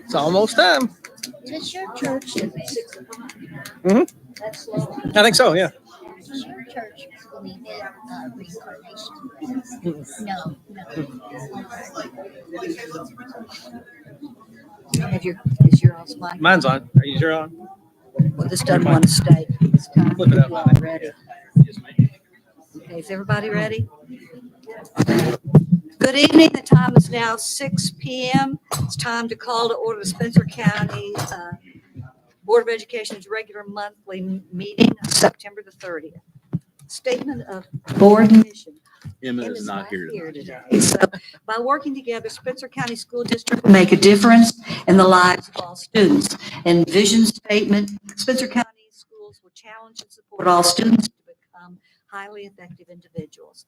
It's almost time. Does your church? Mm-hmm. That's slow. I think so, yeah. Does your church believe in reincarnation? No. Is yours mic? Mine's on. Are you sure on? Well, this doesn't want to stay. It's time. Flip it up. You all ready? Okay, is everybody ready? Good evening. The time is now 6 p.m. It's time to call to order the Spencer County Board of Education's regular monthly meeting, September the 30th. Statement of board mission. Emma is not here today. So, by working together, Spencer County School District will make a difference in the lives of all students. And vision statement, Spencer County schools will challenge and support all students to become highly effective individuals.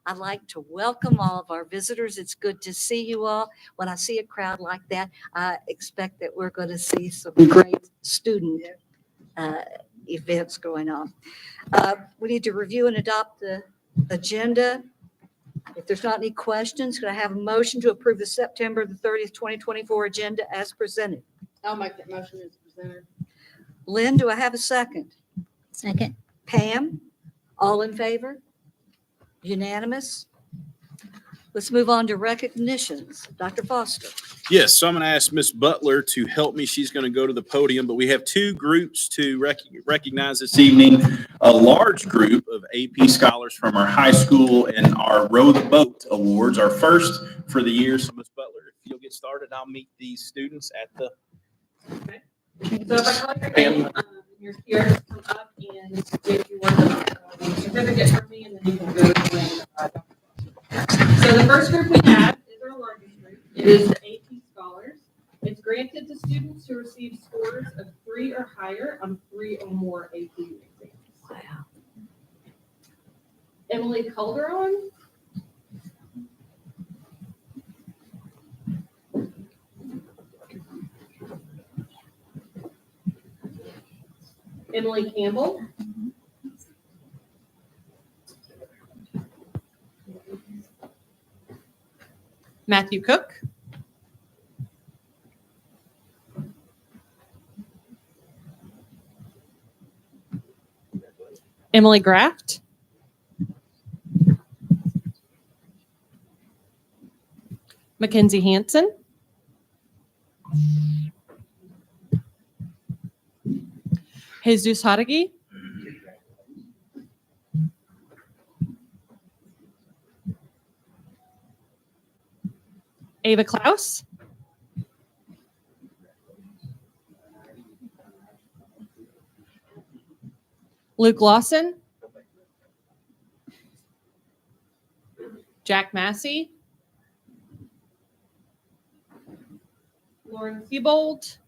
I'd like to welcome all of our visitors. It's good to see you all. When I see a crowd like that, I expect that we're going to see some great student events going on. We need to review and adopt the agenda. If there's not any questions, could I have a motion to approve the September the 30th, 2024 agenda as presented? I'll make that motion as presented. Lynn, do I have a second? Second. Pam, all in favor? Unanimous? Let's move on to recognitions. Dr. Foster. Yes, so I'm going to ask Miss Butler to help me. She's going to go to the podium, but we have two groups to recognize this evening. A large group of AP scholars from our high school and our Row the Boat Awards, our first for the year. So Miss Butler, if you'll get started, I'll meet these students at the... Okay. So if I call your name, you're here to come up and give you one certificate from me, and then you can go to the So the first group we have is our largest group. It is the AP Scholars. It's granted to students who receive scores of 3 or higher on 3 or more AP exams. Wow. Emily Calderon. Emily Campbell. Matthew Cook. Emily Graft. Mackenzie Hansen. Jesus Hadagi. Ava Klaus. Luke Lawson. Jack Massey. Lauren Siebold.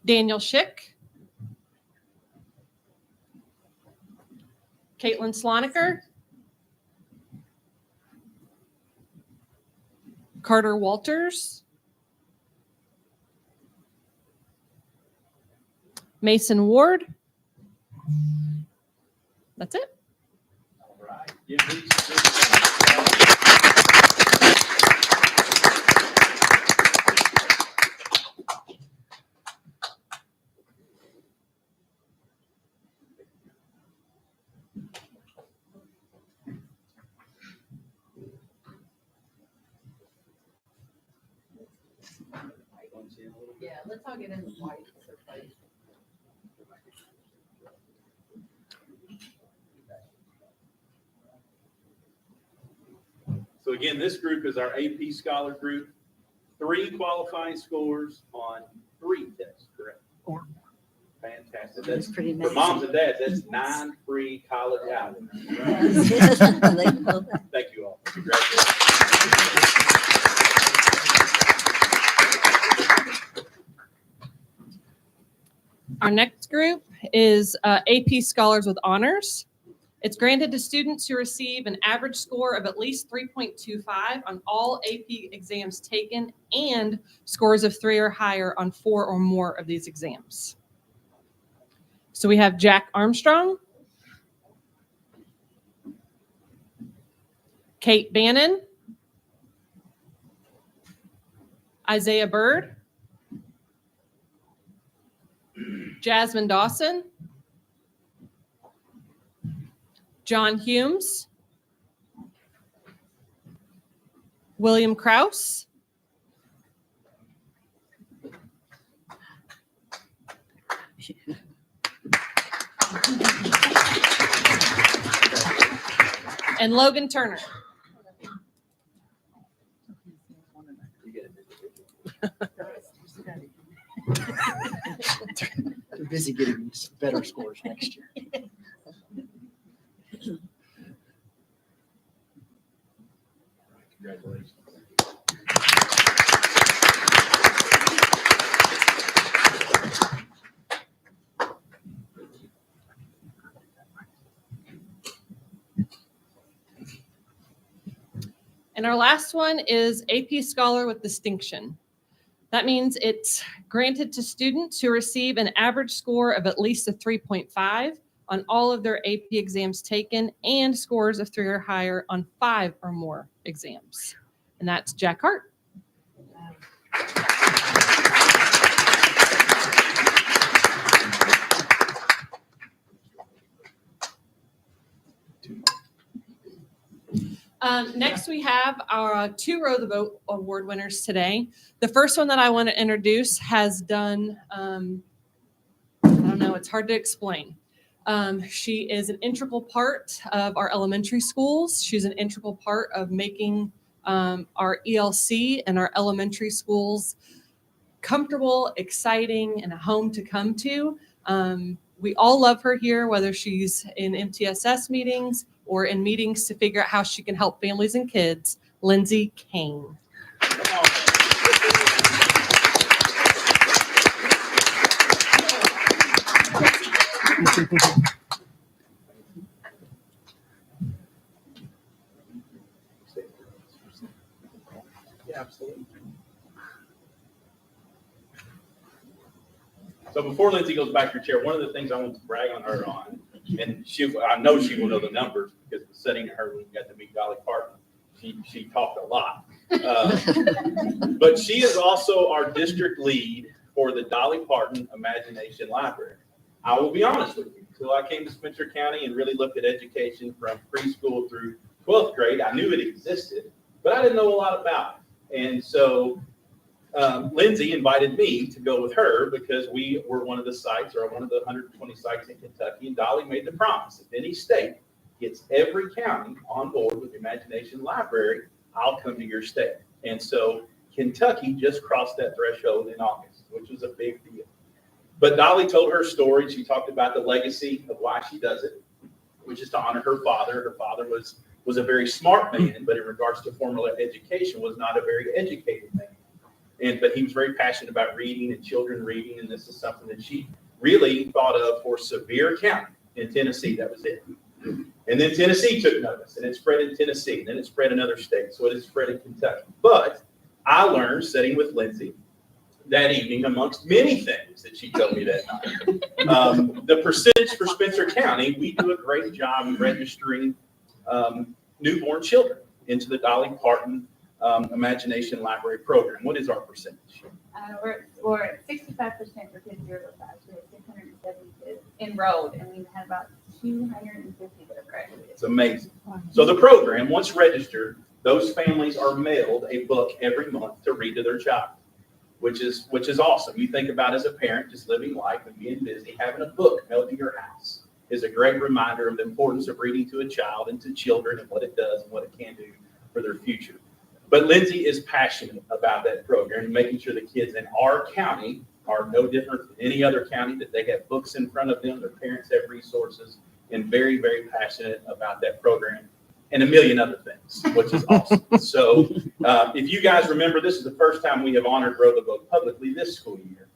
Daniel Schick. Caitlin Sloniker. Carter Walters. Mason Ward. That's it. All right. Yeah, let's all get in the white. So again, this group is our AP Scholar group. 3 qualifying scores on 3 tests, correct? 4. Fantastic. That's pretty For amazing. moms and dads, that's 9 free college outings. Right? Thank you all. Congratulations. Our next group is AP Scholars with Honors. It's granted to students who receive an average score of at least 3.25 on all AP exams taken and scores of 3 or higher on 4 or more of these exams. So we have Jack Armstrong, Kate Bannon, Isaiah Bird, Jasmine Dawson, John Humes, William Kraus, and Logan Turner. They're busy getting better scores next year. Congratulations. And our last one is AP Scholar with Distinction. That means it's granted to students who receive an average score of at least a 3.5 on all of their AP exams taken and scores of 3 or higher on 5 or more exams. And that's Jack Hart. Next, we have our 2 Row the Boat award winners today. The first one that I want to introduce has done, I don't know, it's hard to explain. She is an integral part of our elementary schools. She's an integral part of making our ELC and our elementary schools comfortable, exciting, and a home to come to. We all love her here, whether she's in MTSS meetings or in meetings to figure out how she can help families and kids. Lindsay Kane. Yeah, absolutely. So before Lindsay goes back to her chair, one of the things I want to brag on her on, and I know she will know the numbers because sitting to her when we got to meet Dolly Parton, she talked a lot. But she is also our district lead for the Dolly Parton Imagination Library. I will be honest with you, until I came to Spencer County and really looked at education from preschool through 12th grade, I knew it existed, but I didn't know a lot about it. And so Lindsay invited me to go with her because we were one of the sites, or one of the 120 sites in Kentucky, and Dolly made the promise: if any state gets every county on board with the Imagination Library, I'll come to your state. And so Kentucky just crossed that threshold in August, which was a big deal. But Dolly told her story. She talked about the legacy of why she does it, which is to honor her father. Her father was a very smart man, but in regards to formal education, was not a very educated man. But he was very passionate about reading and children reading, and this is something that she really thought of for Sevier County in Tennessee. That was it. And then Tennessee took notice, and it spread in Tennessee, and then it spread in other states, so it has spread in Kentucky. But I learned, sitting with Lindsay that evening, amongst many things that she told me that night, the percentage for Spencer County, we do a great job of registering newborn children into the Dolly Parton Imagination Library program. What is our percentage? We're at 65% for kids 0 to 5. So we have 670 kids enrolled, and we've had about 250 that have graduated. It's amazing. So the program, once registered, those families are mailed a book every month to read to their child, which is awesome. You think about, as a parent, just living life and being busy, having a book mailed to your house is a great reminder of the importance of reading to a child and to children and what it does and what it can do for their future. But Lindsay is passionate about that program and making sure the kids in our county are no different than any other county, that they have books in front of them, their parents have resources, and very, very passionate about that program and a million other things, which is awesome. So if you guys remember, this is the first time we have honored Row the Boat publicly this school year.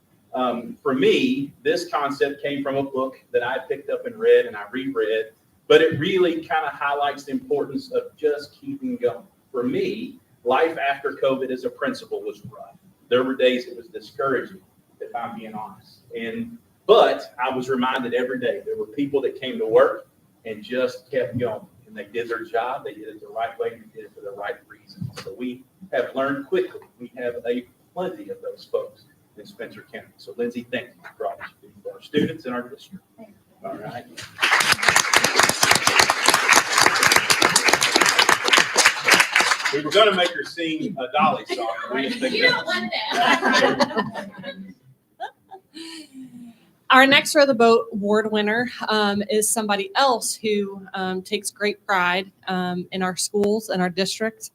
For me, this concept came from a book that I picked up and read and I reread, but it really kind of highlights the importance of just keeping going. For me, life after COVID as a principal was rough. There were days it was discouraging, if I'm being honest. And But I was reminded every day, there were people that came to work and just kept going. And they did their job, they did it the right way, and they did it for the right reasons. So we have learned quickly. We have plenty of those folks in Spencer County. So Lindsay, thank you for all that you do for our students in our district. All right. We were going to make her sing a Dolly song. We didn't think You that don't was- want that. Our next Row the Boat award winner is somebody else who takes great pride in our schools and our district.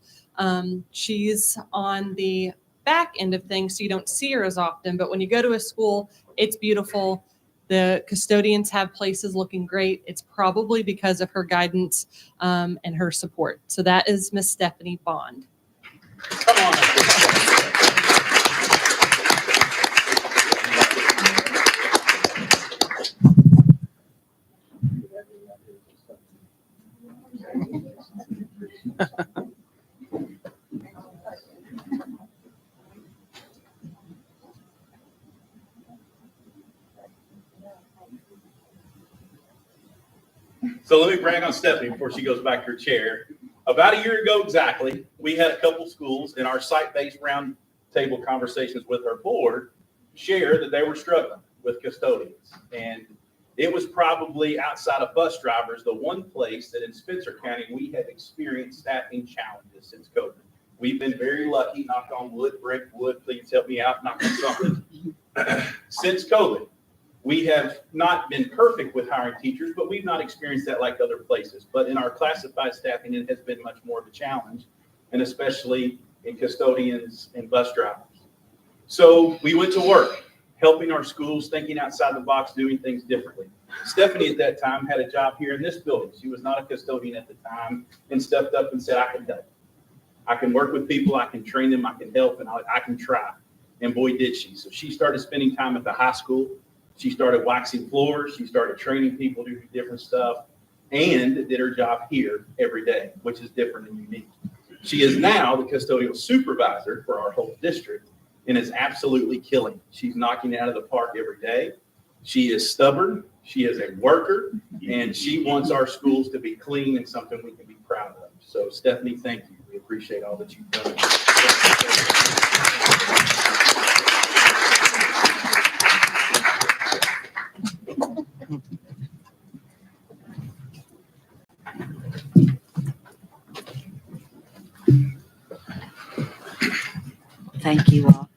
She's on the back end of things, so you don't see her as often. But when you go to a school, it's beautiful. The custodians have places looking great. It's probably because of her guidance and her support. So that is Miss Stephanie Bond. Come on. So let me brag on Stephanie before she goes back to her chair. About a year ago exactly, we had a couple schools in our site-based roundtable conversations with our board share that they were struggling with custodians. And it was probably outside of bus drivers, the one place that in Spencer County, we have experienced staffing challenges since COVID. We've been very lucky, knock on wood, brick, wood, please help me out, knock on something. Since COVID, we have not been perfect with hiring teachers, but we've not experienced that like other places. But in our classified staffing, it has been much more of a challenge, and especially in custodians and bus drivers. So we went to work, helping our schools, thinking outside the box, doing things differently. Stephanie at that time had a job here in this building. She was not a custodian at the time and stepped up and said, I can help. I can work with people, I can train them, I can help, and I can try. And boy, did she. So she started spending time at the high school. She started waxing floors. She started training people to do different stuff and did her job here every day, which is different and unique. She is now the custodial supervisor for our whole district and is absolutely killing. She's knocking it out of the park every day. She is stubborn. She is a worker, and she wants our schools to be clean and something we can be proud of. So Stephanie, thank you. We appreciate all that you've done. Thank you all.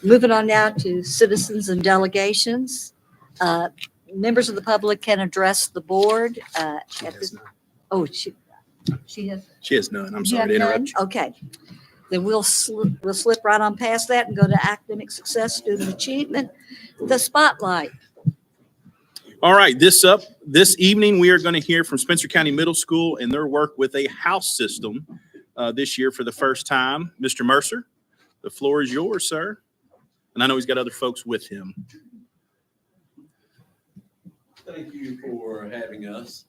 Moving on now to citizens and delegations. Members of the public can address the board. Oh, she has. She has none. I'm You sorry to have interrupt none? you. Okay. Then we'll slip right on past that and go to academic success, student achievement, the spotlight. All right, this evening, we are going to hear from Spencer County Middle School and their work with a house system this year for the first time. Mr. Mercer, the floor is yours, sir. And I know he's got other folks with him. Thank you for having us.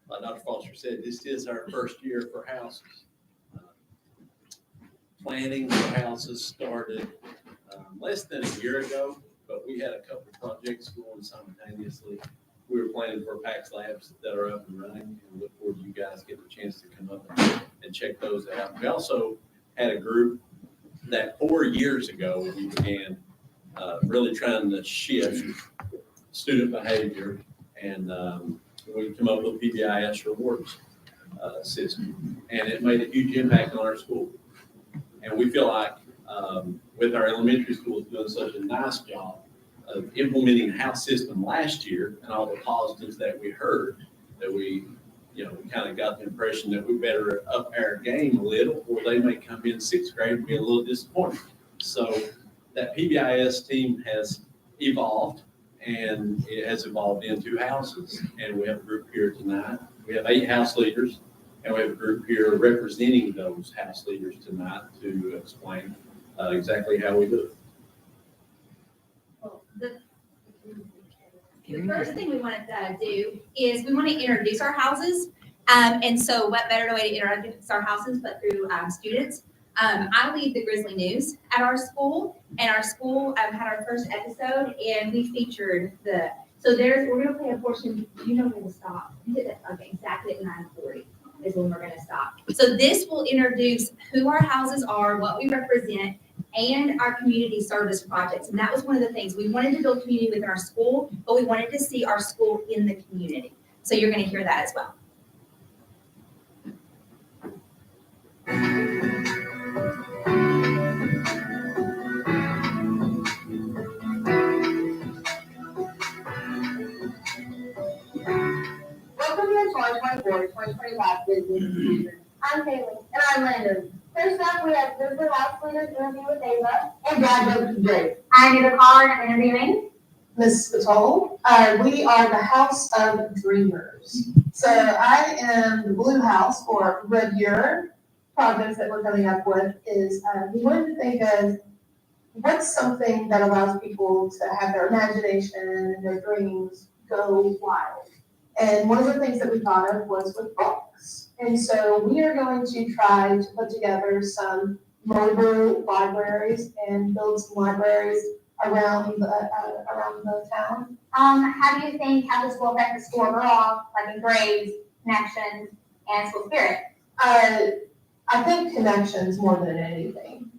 Like Dr. Foster said, this is our first year for houses. Planning for houses started less than a year ago, but we had a couple of projects going simultaneously. We were planning for PAX labs that are up and running, and look forward to you guys getting a chance to come up and check those out. We also had a group that 4 years ago we began really trying to shift student behavior, and we come up with a PBIS rewards system, and it made a huge impact on our school. And we feel like with our elementary schools doing such a nice job of implementing a house system last year and all the positives that we heard, that we kind of got the impression that we better up our game a little, or they may come in sixth grade and be a little disappointed. So that PBIS team has evolved, and it has evolved into houses. And we have a group here tonight. We have 8 house leaders, and we have a group here representing those house leaders tonight to explain exactly how we do it. Well, the first thing we want to do is we want to introduce our houses. And so what better way to introduce our houses but through students. I lead the Grizzly News at our school, and our school had our first episode, and we featured we're gonna play a portion, you know when to stop. Okay, exactly at 9:40 is when we're gonna stop. So this will introduce who our houses are, what we represent, and our community service projects. And that was one of the things. We wanted to build community within our school, but we wanted to see our school in the community. So you're gonna hear that as well. Welcome to the 2024-2025 business season. I'm Kaylee. And I'm Landon. First up, we have Visitor House Leaders interview with Ava. And Brad Jones today. I need a caller and interviewing. Ms. Spatola. We are the House of Dreamers. So I am the Blue House for Red Year. Projects that we're coming up with is we wanted to think of what's something that allows people to have their imagination and their dreams go wild. And one of the things that we thought of was with books. And so we are going to try to put together some mobile libraries and build some libraries around the town. How do you think how this will affect the school overall, like in grades, connections, and school spirit? I think connections more than anything.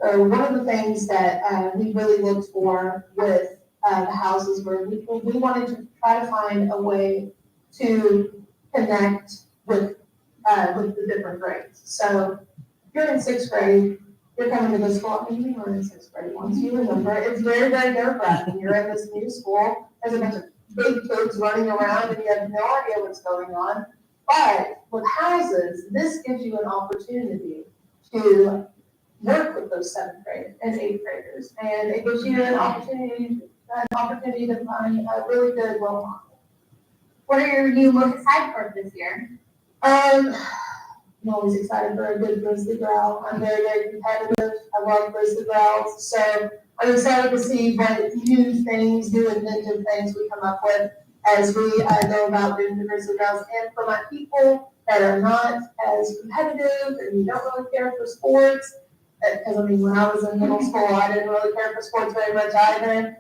So one of the things that we really looked for with the houses where we wanted to try to find a way to connect with the different grades. So if you're in sixth grade, you're coming to this school, I mean, you were in sixth grade once, you remember, it's very, very nerve-wracking. You're in this new school, there's a bunch of big kids running around and you have no idea what's going on. But with houses, this gives you an opportunity to work with those seventh grade and eighth graders. And it gives you an opportunity to find a really good role model. What are you most excited for this year? I'm always excited for a good grizzly growl. I'm very, very competitive. I love grizzly growls. So I'm excited to see what new things, new inventive things we come up with as we go about doing the grizzly growls. And for my people that are not as competitive and you don't really care for sports, because I mean, when I was in middle school, I didn't really care for sports very much either.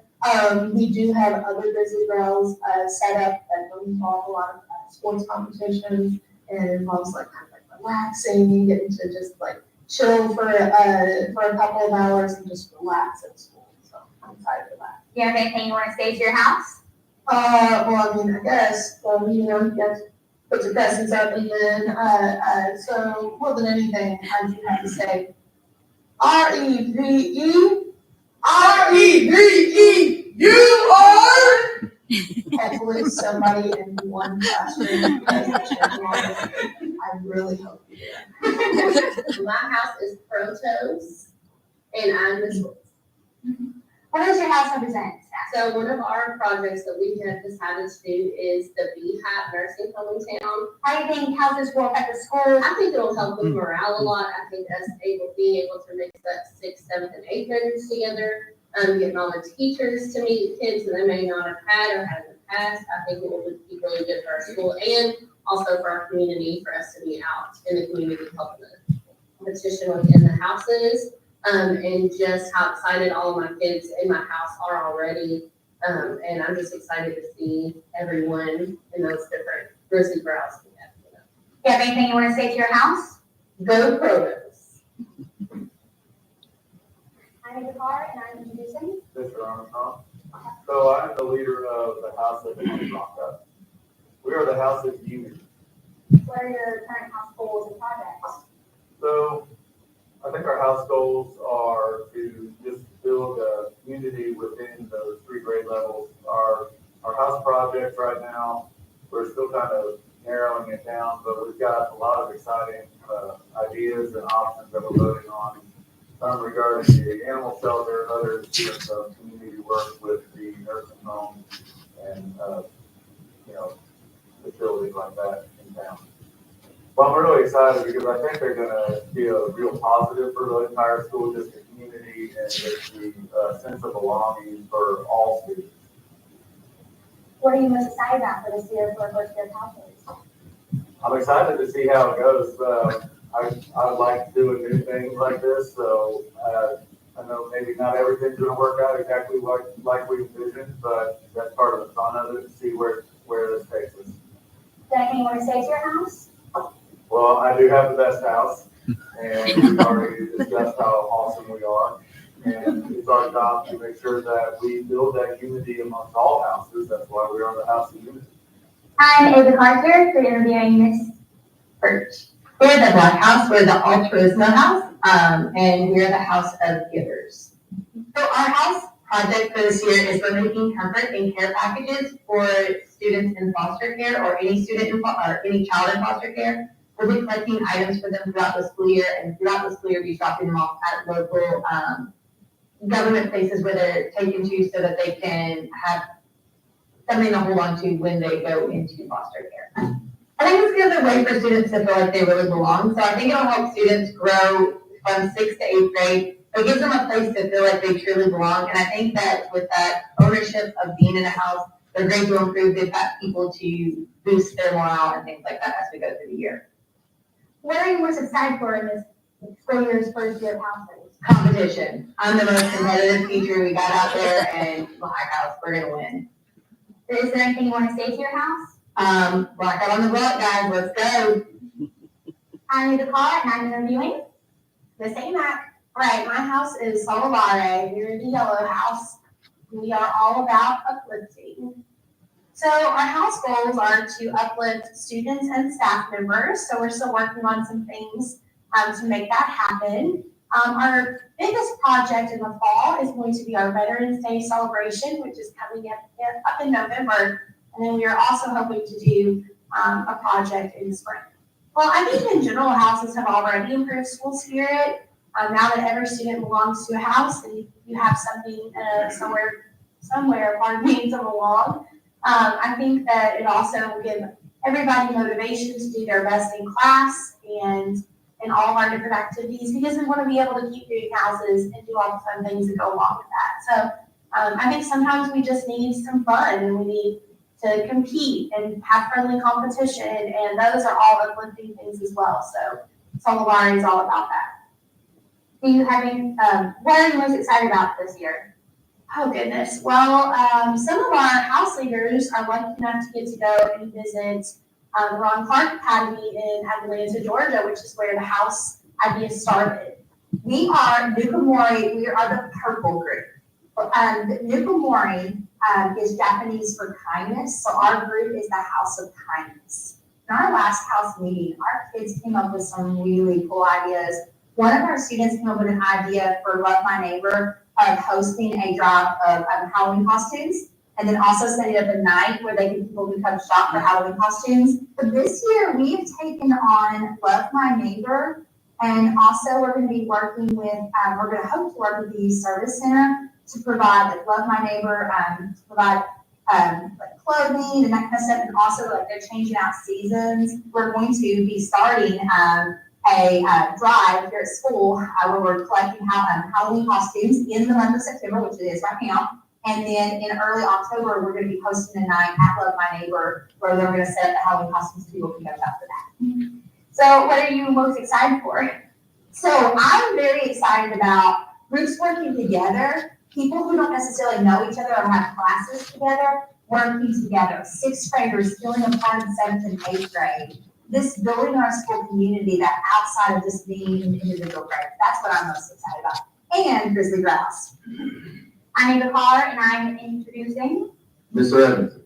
We do have other grizzly growls set up that don't involve a lot of sports competitions and involves like kind of like relaxing and getting to just like chill for a couple of hours and just relax at school. So I'm excited for that. Do you have anything you want to say to your house? Well, I mean, I guess, you know, you guys put your presents up and then, so more than anything, I do have to say, REVE, you are! Hopefully somebody in one classroom does I really hope you do. My house is Protos, and I'm Miss Wilson. What does your house represent? So one of our projects that we have decided to do is the BHAP nursing home in town. How do you think houses will affect the school? I think it'll help with morale a lot. I think us being able to mix up 6th, 7th, and 8th graders together, getting all the teachers to meet kids that they may not have had or had in the past. I think it will be really good for our school and also for our community, for us to be out in the community helping the competition within the houses. And just how excited all of my kids in my house are already. And I'm just excited to see everyone in those different grizzly growls. Do you have anything you want to say to your house? Go Protos. I'm in the car and I'm introducing. Mr. Armstrong. So I'm the leader of the House of Rock. We are the House of Unity. What are your current house goals and projects? So I think our house goals are to just build a community within those 3 grade levels. Our house projects right now, we're still kind of narrowing it down, but we've got a lot of exciting ideas and options that we're voting on. Some regarding the animal shelter, others with community work with the nursing home and facilities like that in town. Well, I'm really excited because I think they're going to be a real positive for the entire school, just the community and just the sense of belonging for all students. What are you most excited about for this year for first year houses? I'm excited to see how it goes. I like doing new things like this, so, I know maybe not everything's gonna work out exactly like we envisioned, but that's part of the fun of it, to see where this takes us. Is there anything you want to say to your house? Well, I do have the best house, and we've already discussed how awesome we are. And it's our job to make sure that we build that unity amongst all houses. That's why we are the House of Unity. I'm Ava Carter for interviewing Miss Birch. We're the Black House, we're the Altruismo House, and we're the House of Givers. So our house project for this year is we're making comfort and care packages for students in foster care or any student or any child in foster care. We'll be collecting items for them throughout the school year, and throughout the school year, be dropping them off at local government places where they're taken to so that they can have something to hold on to when they go into foster care. I think it's another way for students to feel like they really belong. So I think it'll help students grow from 6th to 8th grade. It gives them a place to feel like they truly belong. And I think that with that ownership of being in a house, their grades will improve. They've got people to boost their morale and things like that as we go through the year. What are you most excited for in this school year's first year of house studies? Competition. I'm the most competitive teacher we got out there, and Black House, we're gonna win. Is there anything you want to say to your house? Black out on the block, guys, let's go. I'm Ava Carter, and I'm interviewing Miss Amy Mack. All right, my house is Sololare. We're the yellow house. We are all about uplifting. So our house goals are to uplift students and staff members. So we're still working on some things to make that happen. Our biggest project in the fall is going to be our Veterans Day celebration, which is coming up in November. And then we are also hoping to do a project in spring. Well, I think in general, houses have already improved school spirit. Now that every student belongs to a house and you have something somewhere, pardon me, to belong. I think that it also will give everybody motivation to do their best in class and in all of our different activities, because we want to be able to keep doing houses and do all the fun things that go along with that. So I think sometimes we just need some fun, and we need to compete and have friendly competition, and those are all uplifting things as well. So Sololare is all about that. Do you have any, what are you most excited about this year? Oh goodness. Well, some of our house leaders are lucky enough to get to go and visit Ron Clark Academy in Atlanta, Georgia, which is where the house idea started. We are Nukamori, we are the purple group. Nukamori is Japanese for kindness, so our group is the House of Kindness. In our last house meeting, our kids came up with some really cool ideas. One of our students came up with an idea for Love My Neighbor of hosting a drop of Halloween costumes, and then also setting up a night where people can come shop for Halloween costumes. But this year, we have taken on Love My Neighbor, and also we're going to be working with, we're going to hope to work with the Youth Service Center to provide, like Love My Neighbor, to provide like clothing and that kind of stuff, and also like they're changing out seasons. We're going to be starting a drive here at school where we're collecting Halloween costumes in the month of September, which it is right now. And then in early October, we're going to be hosting a night at Love My Neighbor where they're going to set up the Halloween costumes so people can go shop for that. So what are you most excited for? So I'm very excited about groups working together, people who don't necessarily know each other or have classes together, working together, 6th graders feeling a part of 7th and 8th grade. This building our school community that outside of just being an individual grade. That's what I'm most excited about. And Grizzly Grouse. I'm Ava Carter, and I'm introducing Mr. Evans,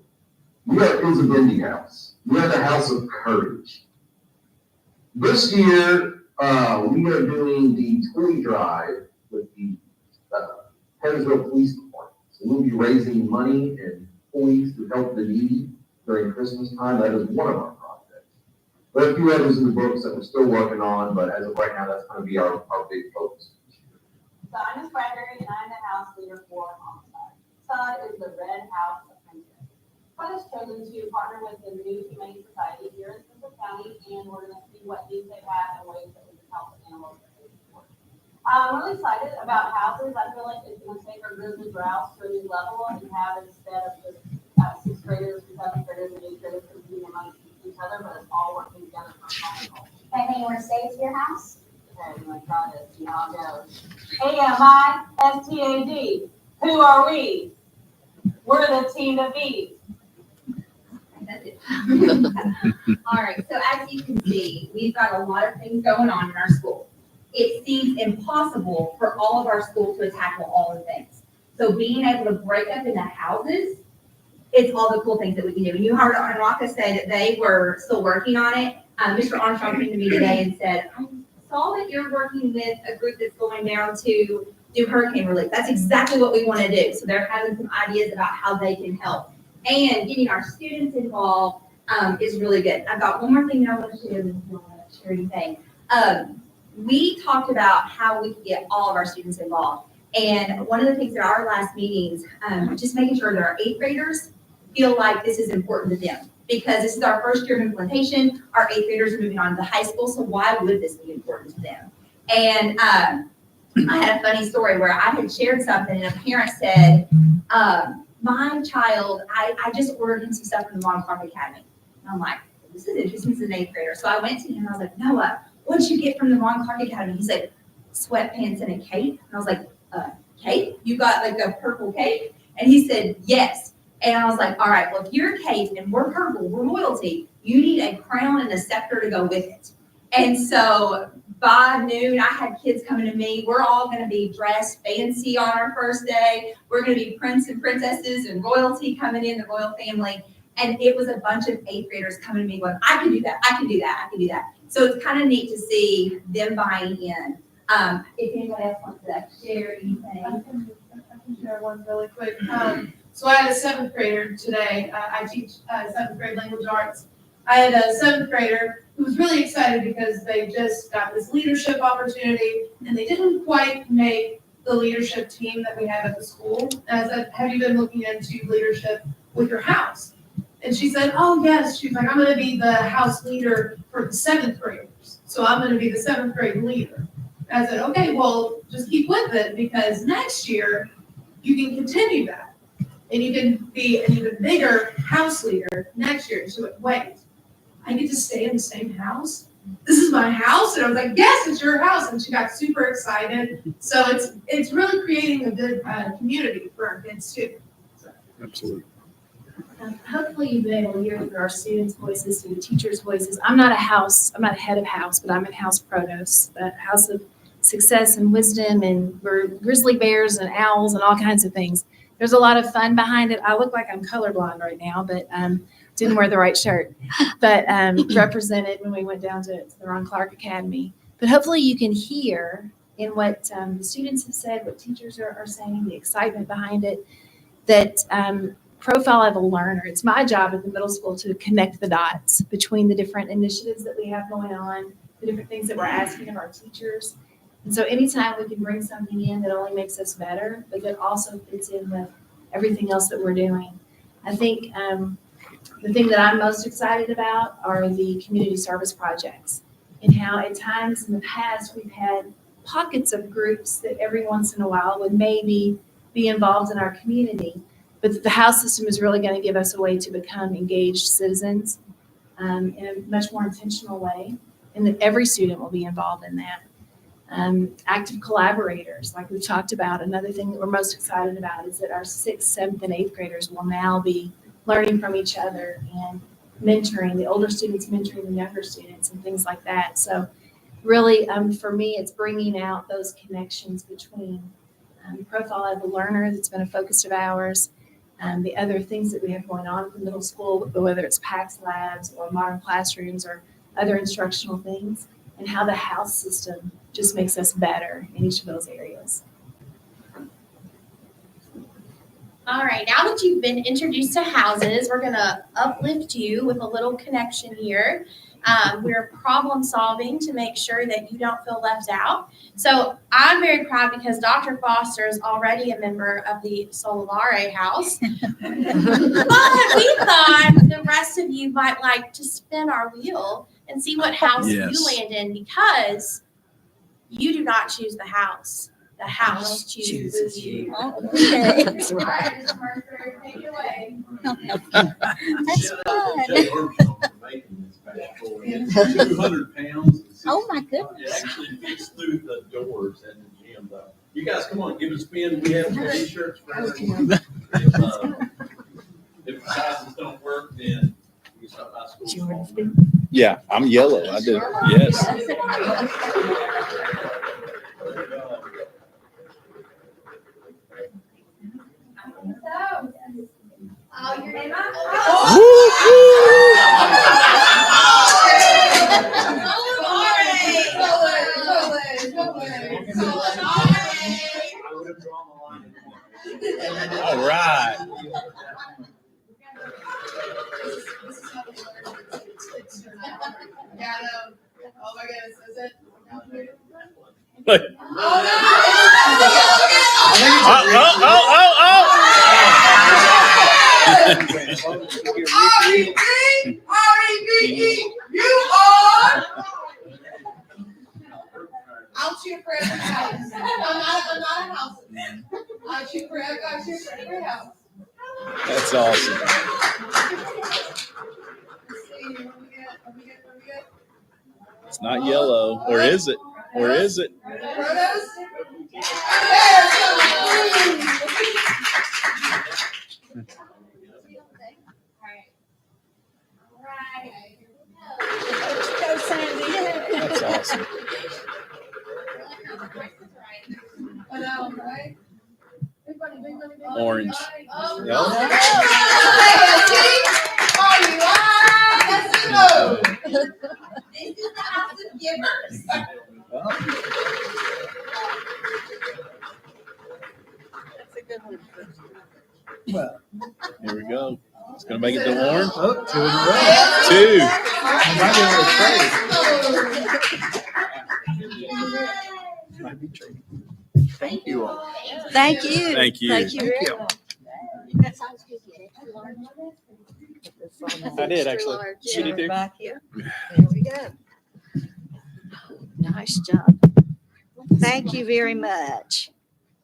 we are Isabindi House. We are the House of Courage. This year, we are doing the toy drive with the Pennsville Police Department. So we'll be raising money and toys to help the needy during Christmas time. That is one of our projects. There are a few others in the books that we're still working on, but as of right now, that's going to be our big focus. So I'm Ms. Bradbury, and I'm the house leader for Homicide. Homicide is the red house of Pennsville. HUD has chosen to partner with the New Humane Society here in Spencer County, and we're going to see what needs they have and ways that we can help animals that they support. I'm really excited about houses. I feel like it's going to take our Grizzly Grouse to a new level and have, instead of just 6th graders and 7th graders and 8th graders competing amongst each other, but it's all working together for a common goal. Anything you want to say to your house? Oh my goodness, y'all know. AMISTAD. Who are we? We're the team that beat. That's it. All right, so as you can see, we've got a lot of things going on in our school. It seems impossible for all of our schools to tackle all the things. So being able to break up into houses, it's all the cool things that we can do. And you heard Anraka say that they were still working on it. Mr. Armstrong came to me today and said, I saw that you're working with a group that's going down to do hurricane relief. That's exactly what we want to do. So they're having some ideas about how they can help. And getting our students involved is really good. I've got one more thing that I want to share. If you want to share anything. We talked about how we can get all of our students involved. And one of the things at our last meetings, just making sure that our 8th graders feel like this is important to them. Because this is our first year of implementation. Our 8th graders are moving on to high school, so why would this be important to them? And I had a funny story where I had shared something and a parent said, my child, I just ordered him some stuff from the Ron Clark Academy. And I'm like, this is interesting, he's an 8th grader. So I went to him and I was like, Noah, what did you get from the Ron Clark Academy? He said, sweatpants and a cape. And I was like, cape? You got like a purple cape? And he said, yes. And I was like, all right, well, if you're a cape and we're purple, we're royalty, you need a crown and a scepter to go with it. And so by noon, I had kids coming to me. We're all going to be dressed fancy on our first day. We're going to be prince and princesses and royalty coming in, the royal family. And it was a bunch of 8th graders coming to me going, I can do that, I can do that, I can do that. So it's kind of neat to see them buying in. If anybody else wants to share anything. I can share one really quick. So I had a 7th grader today. I teach 7th grade language arts. I had a 7th grader who was really excited because they just got this leadership opportunity and they didn't quite make the leadership team that we have at the school. And I said, have you been looking into leadership with your house? And she said, oh yes. She's like, I'm going to be the house leader for the 7th graders. So I'm going to be the 7th grade leader. And I said, okay, well, just keep with it because next year you can continue that. And you can be an even bigger house leader next year. She went, wait, I get to stay in the same house? This is my house? And I was like, yes, it's your house. And she got super excited. So it's really creating a good community for our kids too. So. Absolutely. Hopefully you've been able to hear through our students' voices, through the teachers' voices. I'm not a head of house, but I'm in house protos, the house of success and wisdom, and we're grizzly bears and owls and all kinds of things. There's a lot of fun behind it. I look like I'm colorblind right now, but didn't wear the right shirt. But represented when we went down to the Ron Clark Academy. But hopefully you can hear in what the students have said, what teachers are saying, the excitement behind it, that profile of a learner. It's my job at the middle school to connect the dots between the different initiatives that we have going on, the different things that we're asking of our teachers. And so anytime we can bring something in that only makes us better, but that also fits in with everything else that we're doing. I think the thing that I'm most excited about are the community service projects and how at times in the past we've had pockets of groups that every once in a while would maybe be involved in our community. But the house system is really going to give us a way to become engaged citizens in a much more intentional way, and that every student will be involved in that. Active collaborators, like we've talked about. Another thing that we're most excited about is that our 6th, 7th, and 8th graders will now be learning from each other and mentoring, the older students mentoring the younger students and things like that. So really, for me, it's bringing out those connections between profile of the learner that's been a focus of ours, the other things that we have going on at the middle school, whether it's PAX labs or modern classrooms or other instructional things, and how the house system just makes us better in each of those areas. All right, now that you've been introduced to houses, we're gonna uplift you with a little connection here. We're problem solving to make sure that you don't feel left out. So I'm very proud because Dr. Foster is already a member of the Solare house. But we thought the rest of you might like to spin our wheel and see what house you land in, because you do not choose the house. The house chooses you. Okay. That's right. Take it away. That's fun. 200 pounds my It goodness. actually fits through the doors in the gym, though. You guys, come on, give it a spin. We have t-shirts for everyone. If the sizes don't work, then we can stop by school. Do you want to speak? Yeah, I'm yellow. I do. Yes. Oh, your name? All right. Oh my goodness, is it? R-E-V-E, you are. I'll cheer for every house. I'm not a house. I'll cheer for every house. That's awesome. It's not yellow, or is it? Or is it? Rhodos? Go, Sandy. That's awesome. I know, right? Big bunny, big bunny, big bunny. Orange. Oh. No? This is the house of givers. That's a good one. Well, Here we go. It's gonna make it to orange. oh, 2 in a row. 2. Might be trading. Thank you all. Thank you. Thank you. Thank you very Thank you. much. I did, actually. Sure, You did too? back here. There we go. Nice job. Thank you very much.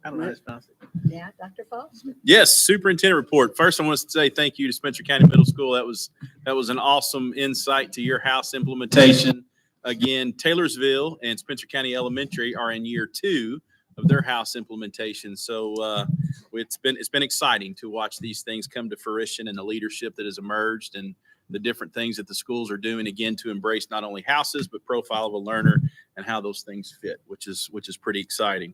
I don't know how to pronounce it. Yeah, Dr. Foster. Yes, superintendent report. First, I want to say thank you to Spencer County Middle School. That was an awesome insight to your house implementation. Again, Taylorsville and Spencer County Elementary are in year 2 of their house implementation. So it's been exciting to watch these things come to fruition and the leadership that has emerged and the different things that the schools are doing, again, to embrace not only houses, but profile of a learner and how those things fit, which is pretty exciting.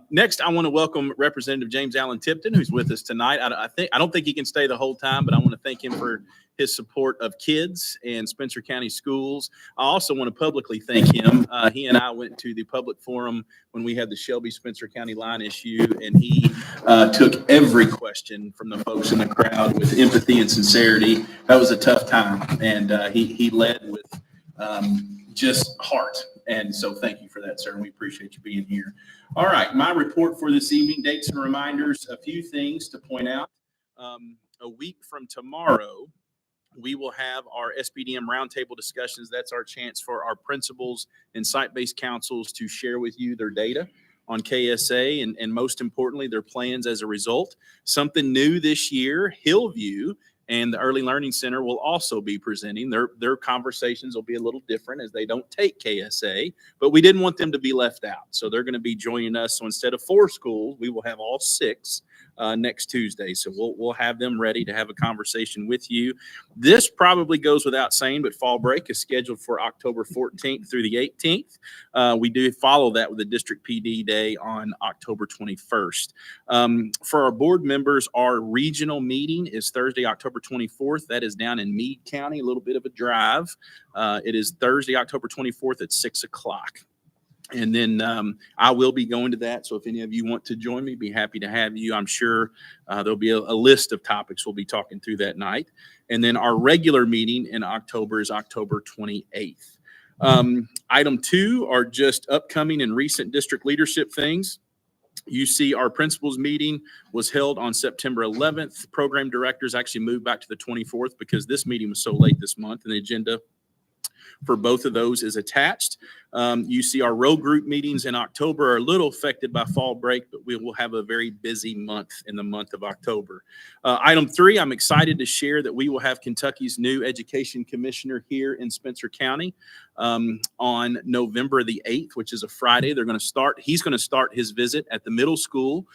Next, I want to welcome Representative James Allen Tipton, who's with us tonight. I don't think he can stay the whole time, but I want to thank him for his support of kids and Spencer County schools. I also want to publicly thank him. He and I went to the public forum when we had the Shelby Spencer County line issue, and he took every question from the folks in the crowd with empathy and sincerity. That was a tough time, and he led with just heart. And so thank you for that, sir. And we appreciate you being here. All right, my report for this evening, dates and reminders, a few things to point out. A week from tomorrow, we will have our SPDM roundtable discussions. That's our chance for our principals and site-based councils to share with you their data on KSA and most importantly, their plans as a result. Something new this year, Hillview and the Early Learning Center will also be presenting. Their conversations will be a little different as they don't take KSA, but we didn't want them to be left out. So they're going to be joining us. So instead of 4 schools, we will have all 6 next Tuesday. So we'll have them ready to have a conversation with you. This probably goes without saying, but fall break is scheduled for October 14th through the 18th. We do follow that with the District PD Day on October 21st. For our board members, our regional meeting is Thursday, October 24th. That is down in Meade County, a little bit of a drive. It is Thursday, October 24th at 6 o'clock. And then I will be going to that. So if any of you want to join me, be happy to have you. I'm sure there'll be a list of topics we'll be talking through that night. And then our regular meeting in October is October 28th. Item 2 are just upcoming and recent district leadership things. You see our principals meeting was held on September 11th. Program directors actually moved back to the 24th because this meeting was so late this month and the agenda for both of those is attached. You see our row group meetings in October are a little affected by fall break, but we will have a very busy month in the month of October. Item 3, I'm excited to share that we will have Kentucky's new education commissioner here in Spencer County on November the 8th, which is a Friday. He's going to start his visit at the middle school,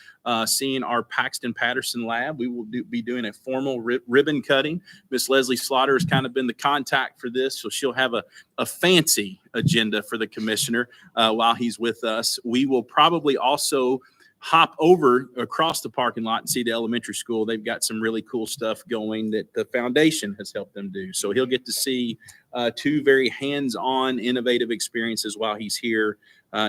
seeing our Paxton Patterson lab. We will be doing a formal ribbon cutting. Miss Leslie Slaughter has kind of been the contact for this, so she'll have a fancy agenda for the commissioner while he's with us. We will probably also hop over across the parking lot and see the elementary school. They've got some really cool stuff going that the foundation has helped them do. So he'll get to see 2 very hands-on, innovative experiences while he's here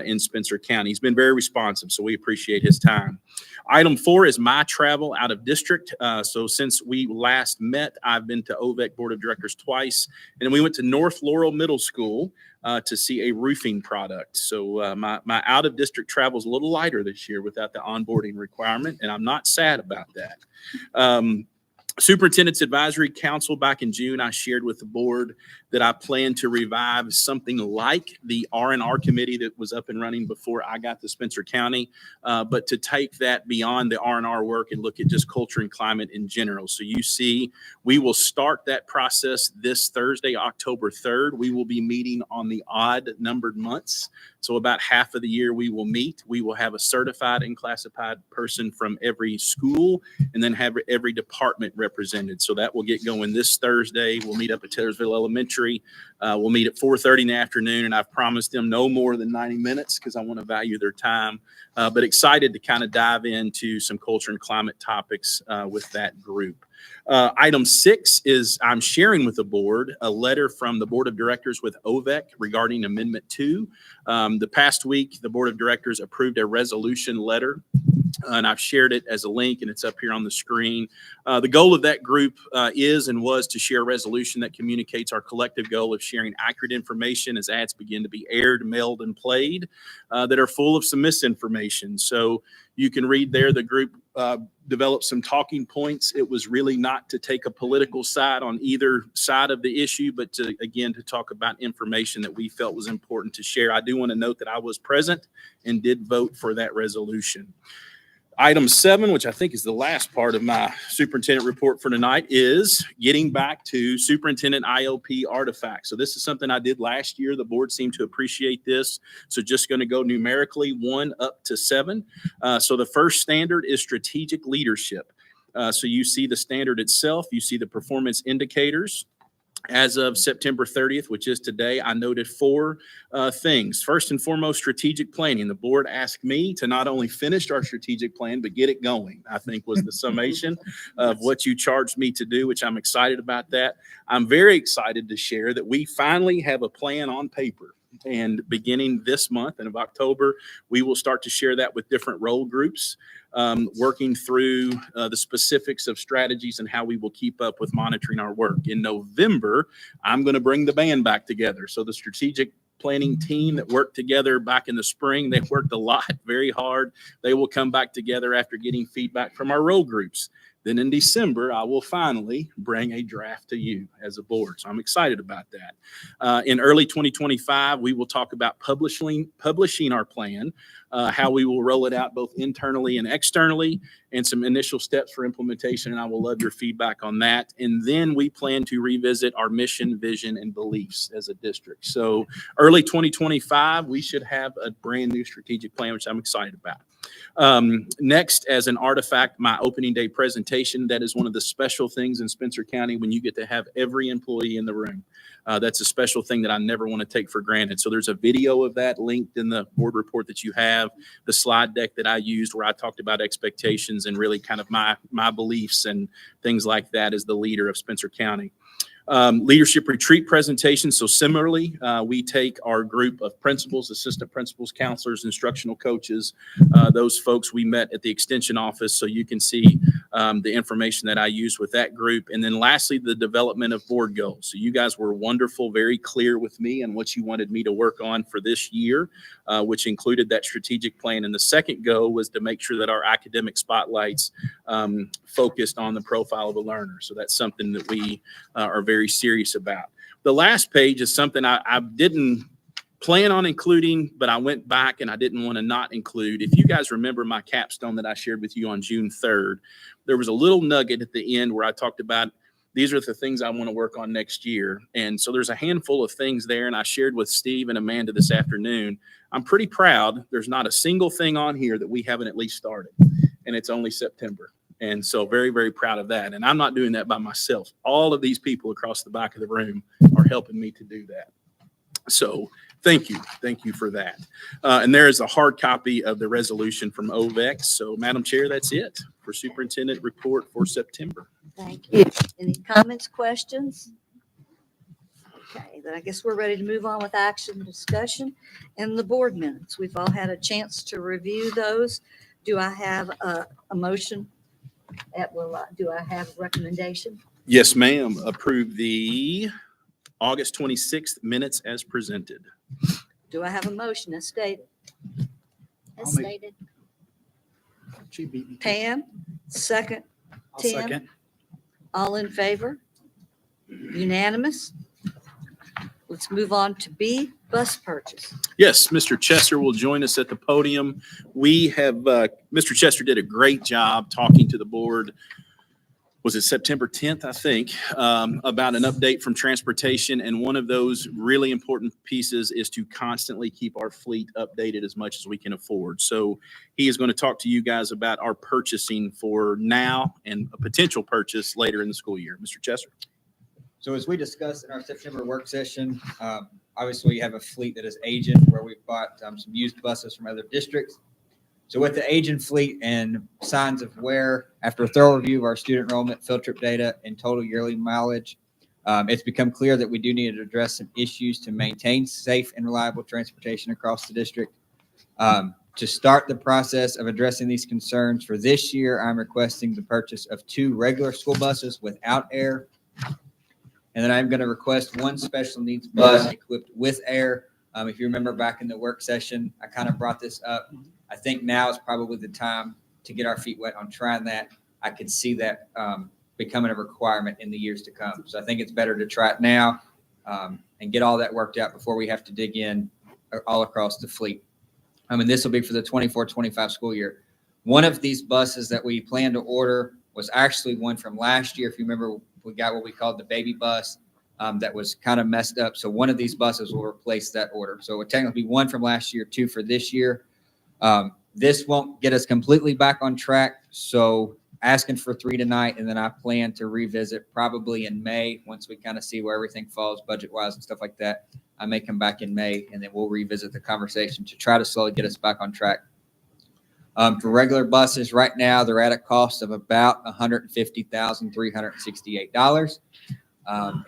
in Spencer County. He's been very responsive, so we appreciate his time. Item 4 is my travel out of district. So since we last met, I've been to OVEC Board of Directors twice, and then we went to North Laurel Middle School to see a roofing product. So my out-of-district travel is a little lighter this year without the onboarding requirement, and I'm not sad about that. Superintendent's Advisory Council, back in June, I shared with the board that I plan to revive something like the R&R committee that was up and running before I got to Spencer County, but to take that beyond the R&R work and look at just culture and climate in general. So you see, we will start that process this Thursday, October 3rd. We will be meeting on the odd numbered months. So about half of the year we will meet. We will have a certified and classified person from every school and then have every department represented. So that will get going this Thursday. We'll meet up at Taylorsville Elementary. We'll meet at 4:30 in the afternoon, and I've promised them no more than 90 minutes because I want to value their time. But excited to kind of dive into some culture and climate topics with that group. Item 6 is I'm sharing with the board a letter from the Board of Directors with OVEC regarding Amendment 2. The past week, the Board of Directors approved a resolution letter, and I've shared it as a link, and it's up here on the screen. The goal of that group is and was to share a resolution that communicates our collective goal of sharing accurate information as ads begin to be aired, mailed, and played that are full of some misinformation. So you can read there, the group developed some talking points. It was really not to take a political side on either side of the issue, but to talk about information that we felt was important to share. I do want to note that I was present and did vote for that resolution. Item 7, which I think is the last part of my superintendent report for tonight, is getting back to superintendent IOP artifacts. So this is something I did last year. The board seemed to appreciate this. So just going to go numerically 1 up to 7. So the first standard is strategic leadership. So you see the standard itself, you see the performance indicators. As of September 30th, which is today, I noted 4 things. First and foremost, strategic planning. The board asked me to not only finish our strategic plan, but get it going, I think was the summation of what you charged me to do, which I'm excited about that. I'm very excited to share that we finally have a plan on paper. And beginning this month and of October, we will start to share that with different role groups, working through the specifics of strategies and how we will keep up with monitoring our work. In November, I'm going to bring the band back together. So the strategic planning team that worked together back in the spring, they worked a lot, very hard. They will come back together after getting feedback from our role groups. Then in December, I will finally bring a draft to you as a board. So I'm excited about that. In early 2025, we will talk about publishing our plan, how we will roll it out both internally and externally, and some initial steps for implementation. And I will love your feedback on that. And then we plan to revisit our mission, vision, and beliefs as a district. So early 2025, we should have a brand new strategic plan, which I'm excited about. Next, as an artifact, my opening day presentation. That is one of the special things in Spencer County when you get to have every employee in the room. That's a special thing that I never want to take for granted. So there's a video of that linked in the board report that you have, the slide deck that I used where I talked about expectations and really kind of my beliefs and things like that as the leader of Spencer County. Leadership retreat presentation. So similarly, we take our group of principals, assistant principals, counselors, instructional coaches, those folks we met at the extension office. So you can see the information that I used with that group. And then lastly, the development of board goals. So you guys were wonderful, very clear with me and what you wanted me to work on for this year, which included that strategic plan. And the second goal was to make sure that our academic spotlights focused on the profile of a learner. So that's something that we are very serious about. The last page is something I didn't plan on including, but I went back and I didn't want to not include. If you guys remember my capstone that I shared with you on June 3rd, there was a little nugget at the end where I talked about these are the things I want to work on next year. And so there's a handful of things there. And I shared with Steve and Amanda this afternoon. I'm pretty proud. There's not a single thing on here that we haven't at least started. And it's only September. And so very, very proud of that. And I'm not doing that by myself. All of these people across the back of the room are helping me to do that. So thank you. Thank you for that. And there is a hard copy of the resolution from OVEX. So Madam Chair, that's it for Superintendent Report for September. Thank you. Any comments, questions? Okay, then I guess we're ready to move on with action discussion and the board minutes. We've all had a chance to review those. Do I have a motion? Do I have a recommendation? Yes, ma'am. Approve the August 26th minutes as presented. Do I have a motion as stated? As stated. She beat me. Pam, second. I'll Tim? second. All in favor? Unanimous? Let's move on to B, bus purchase. Yes, Mr. Chester will join us at the podium. We have, Mr. Chester did a great job talking to the board. Was it September 10th, I think, about an update from transportation. And one of those really important pieces is to constantly keep our fleet updated as much as we can afford. So he is going to talk to you guys about our purchasing for now and a potential purchase later in the school year. Mr. Chester. So as we discussed in our September work session, obviously we have a fleet that is aging where we've bought some used buses from other districts. So with the aging fleet and signs of wear, after a thorough review of our student enrollment, field trip data, and total yearly mileage, it's become clear that we do need to address some issues to maintain safe and reliable transportation across the district. To start the process of addressing these concerns for this year, I'm requesting the purchase of 2 regular school buses without air. And then I'm going to request 1 special needs bus equipped with air. If you remember back in the work session, I kind of brought this up. I think now is probably the time to get our feet wet on trying that. I could see that becoming a requirement in the years to come. So I think it's better to try it now and get all that worked out before we have to dig in all across the fleet. This will be for the 24-25 school year. One of these buses that we plan to order was actually one from last year. If you remember, we got what we called the baby bus that was kind of messed up. So one of these buses will replace that order. So it would technically be 1 from last year, 2 for this year. This won't get us completely back on track. So asking for 3 tonight, and then I plan to revisit probably in May once we kind of see where everything falls budget-wise and stuff like that. I may come back in May, and then we'll revisit the conversation to try to slowly get us back on track. For regular buses right now, they're at a cost of about $150,368.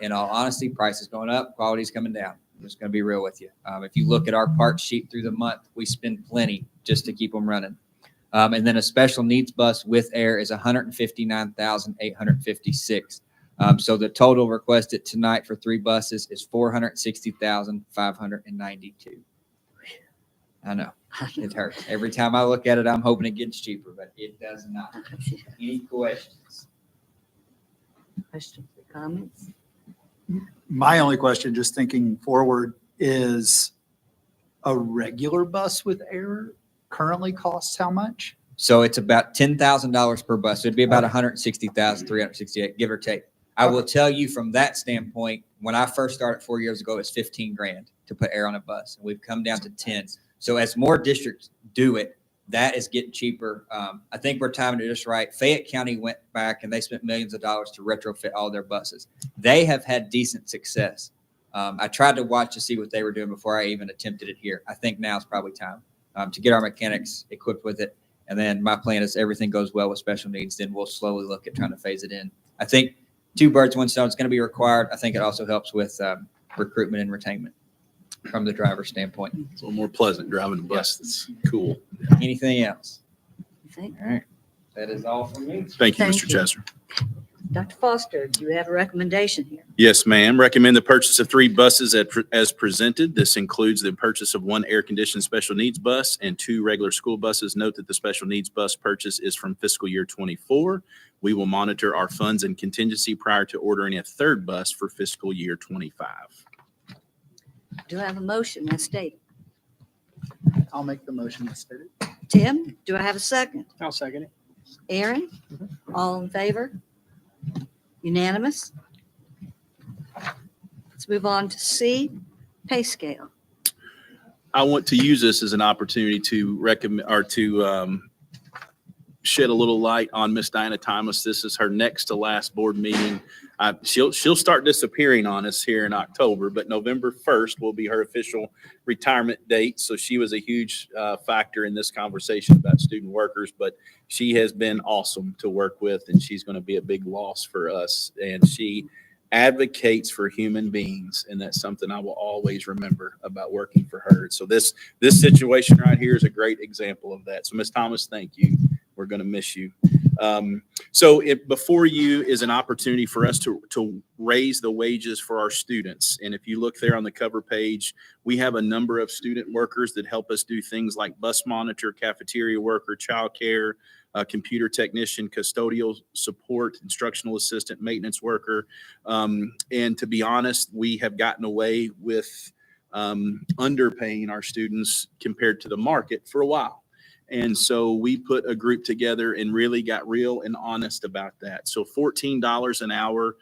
In all honesty, price is going up, quality is coming down. I'm just going to be real with you. If you look at our parts sheet through the month, we spend plenty just to keep them running. And then a special needs bus with air is $159,856. So the total requested tonight for 3 buses is $460,592. I know it hurts. Every time I look at it, I'm hoping it gets cheaper, but it does not. Any questions? Questions or comments? My only question, just thinking forward, is a regular bus with air currently costs how much? So it's about $10,000 per bus. So it'd be about $160,368, give or take. I will tell you from that standpoint, when I first started 4 years ago, it was $15,000 to put air on a bus, and we've come down to 10. So as more districts do it, that is getting cheaper. I think we're timing it just right. Fayette County went back and they spent millions of dollars to retrofit all their buses. They have had decent success. I tried to watch to see what they were doing before I even attempted it here. I think now is probably time to get our mechanics equipped with it. And then my plan is everything goes well with special needs, then we'll slowly look at trying to phase it in. I think 2 birds, 1 stone is going to be required. I think it also helps with recruitment and retainment from the driver's standpoint. It's a little more pleasant driving a bus. That's cool. Anything else? Thank All right. That is all from me. Thank you, Mr. Chester. Dr. Foster, do you have a recommendation here? Yes, ma'am. Recommend the purchase of 3 buses as presented. This includes the purchase of 1 air-conditioned special needs bus and 2 regular school buses. Note that the special needs bus purchase is from fiscal year '24. We will monitor our funds and contingency prior to ordering a 3rd bus for fiscal year '25. Do I have a motion as stated? I'll make the motion as stated. Tim, do I have a second? I'll second it. Aaron, all in favor? Unanimous? Let's move on to C, pay scale. I want to use this as an opportunity to recommend or to shed a little light on Miss Diana Thomas. This is her next to last board meeting. She'll start disappearing on us here in October, but November 1st will be her official retirement date. So she was a huge factor in this conversation about student workers, but she has been awesome to work with, and she's going to be a big loss for us. And she advocates for human beings, and that's something I will always remember about working for her. So this situation right here is a great example of that. So Miss Thomas, thank you. We're going to miss you. So before you is an opportunity for us to raise the wages for our students. And if you look there on the cover page, we have a number of student workers that help us do things like bus monitor, cafeteria worker, childcare, computer technician, custodial support, instructional assistant, maintenance worker. And to be honest, we have gotten away with underpaying our students compared to the market for a while. And so we put a group together and really got real and honest about that. So $14 an hour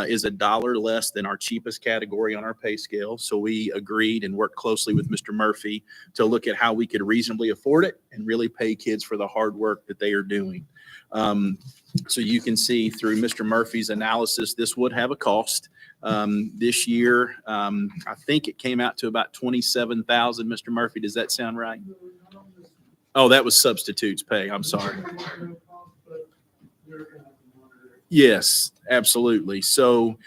is $1 less than our cheapest category on our pay scale. So we agreed and worked closely with Mr. Murphy to look at how we could reasonably afford it and really pay kids for the hard work that they are doing. So you can see through Mr. Murphy's analysis, this would have a cost. This year, I think it came out to about $27,000. Mr. Murphy, does that sound right? Oh, that was substitutes pay. I'm sorry. Yes, absolutely. So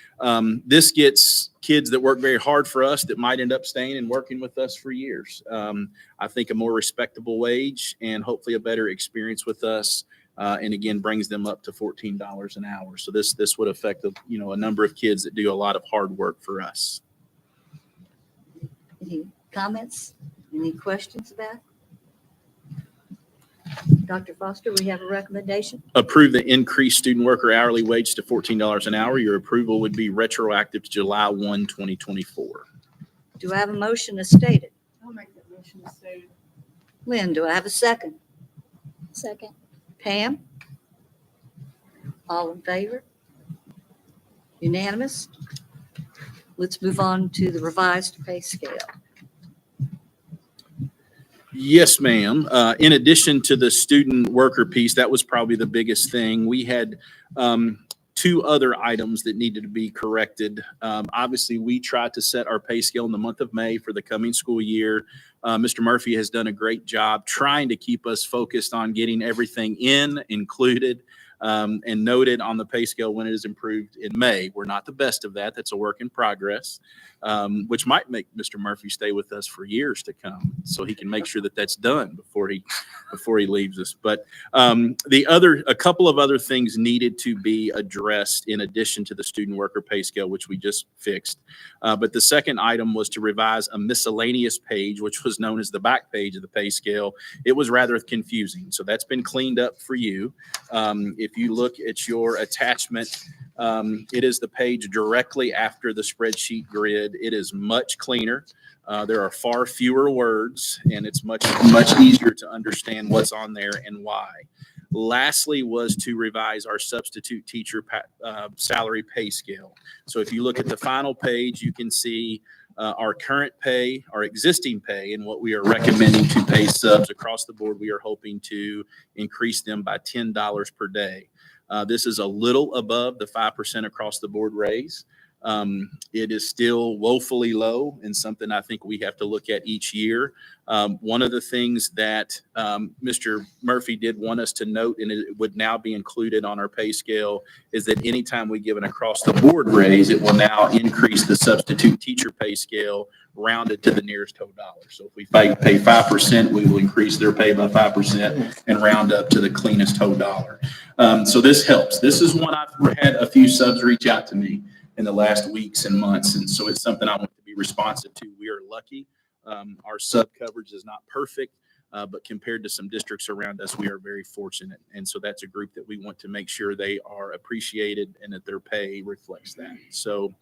this gets kids that work very hard for us that might end up staying and working with us for years. I think a more respectable wage and hopefully a better experience with us. And again, brings them up to $14 an hour. So this would affect a number of kids that do a lot of hard work for us. Any comments? Any questions about it? Dr. Foster, we have a recommendation. Approve the increased student worker hourly wage to $14 an hour. Your approval would be retroactive to July 1, 2024. Do I have a motion as stated? I'll make that motion as stated. Lynn, do I have a second? Second. Pam? All in favor? Unanimous? Let's move on to the revised pay scale. Yes, ma'am. In addition to the student worker piece, that was probably the biggest thing. We had 2 other items that needed to be corrected. Obviously, we tried to set our pay scale in the month of May for the coming school year. Mr. Murphy has done a great job trying to keep us focused on getting everything included, and noted on the pay scale when it is improved in May. We're not the best of that. That's a work in progress, which might make Mr. Murphy stay with us for years to come, so he can make sure that that's done before he leaves us. But a couple of other things needed to be addressed in addition to the student worker pay scale, which we just fixed. But the second item was to revise a miscellaneous page, which was known as the back page of the pay scale. It was rather confusing, so that's been cleaned up for you. If you look at your attachment, it is the page directly after the spreadsheet grid. It is much cleaner. There are far fewer words, and it's much easier to understand what's on there and why. Lastly was to revise our substitute teacher salary pay scale. So if you look at the final page, you can see our current pay, our existing pay, and what we are recommending to pay subs across the board. We are hoping to increase them by $10 per day. This is a little above the 5% across the board raise. It is still woefully low and something I think we have to look at each year. One of the things that Mr. Murphy did want us to note, and it would now be included on our pay scale, is that anytime we give an across-the-board raise, it will now increase the substitute teacher pay scale rounded to the nearest whole dollar. So if we pay 5%, we will increase their pay by 5% and round up to the cleanest whole dollar. So this helps. This is one I've had a few subs reach out to me in the last weeks and months, and so it's something I want to be responsive to. We are lucky. Our sub coverage is not perfect, but compared to some districts around us, we are very fortunate. And so that's a group that we want to make sure they are appreciated and that their pay reflects that. So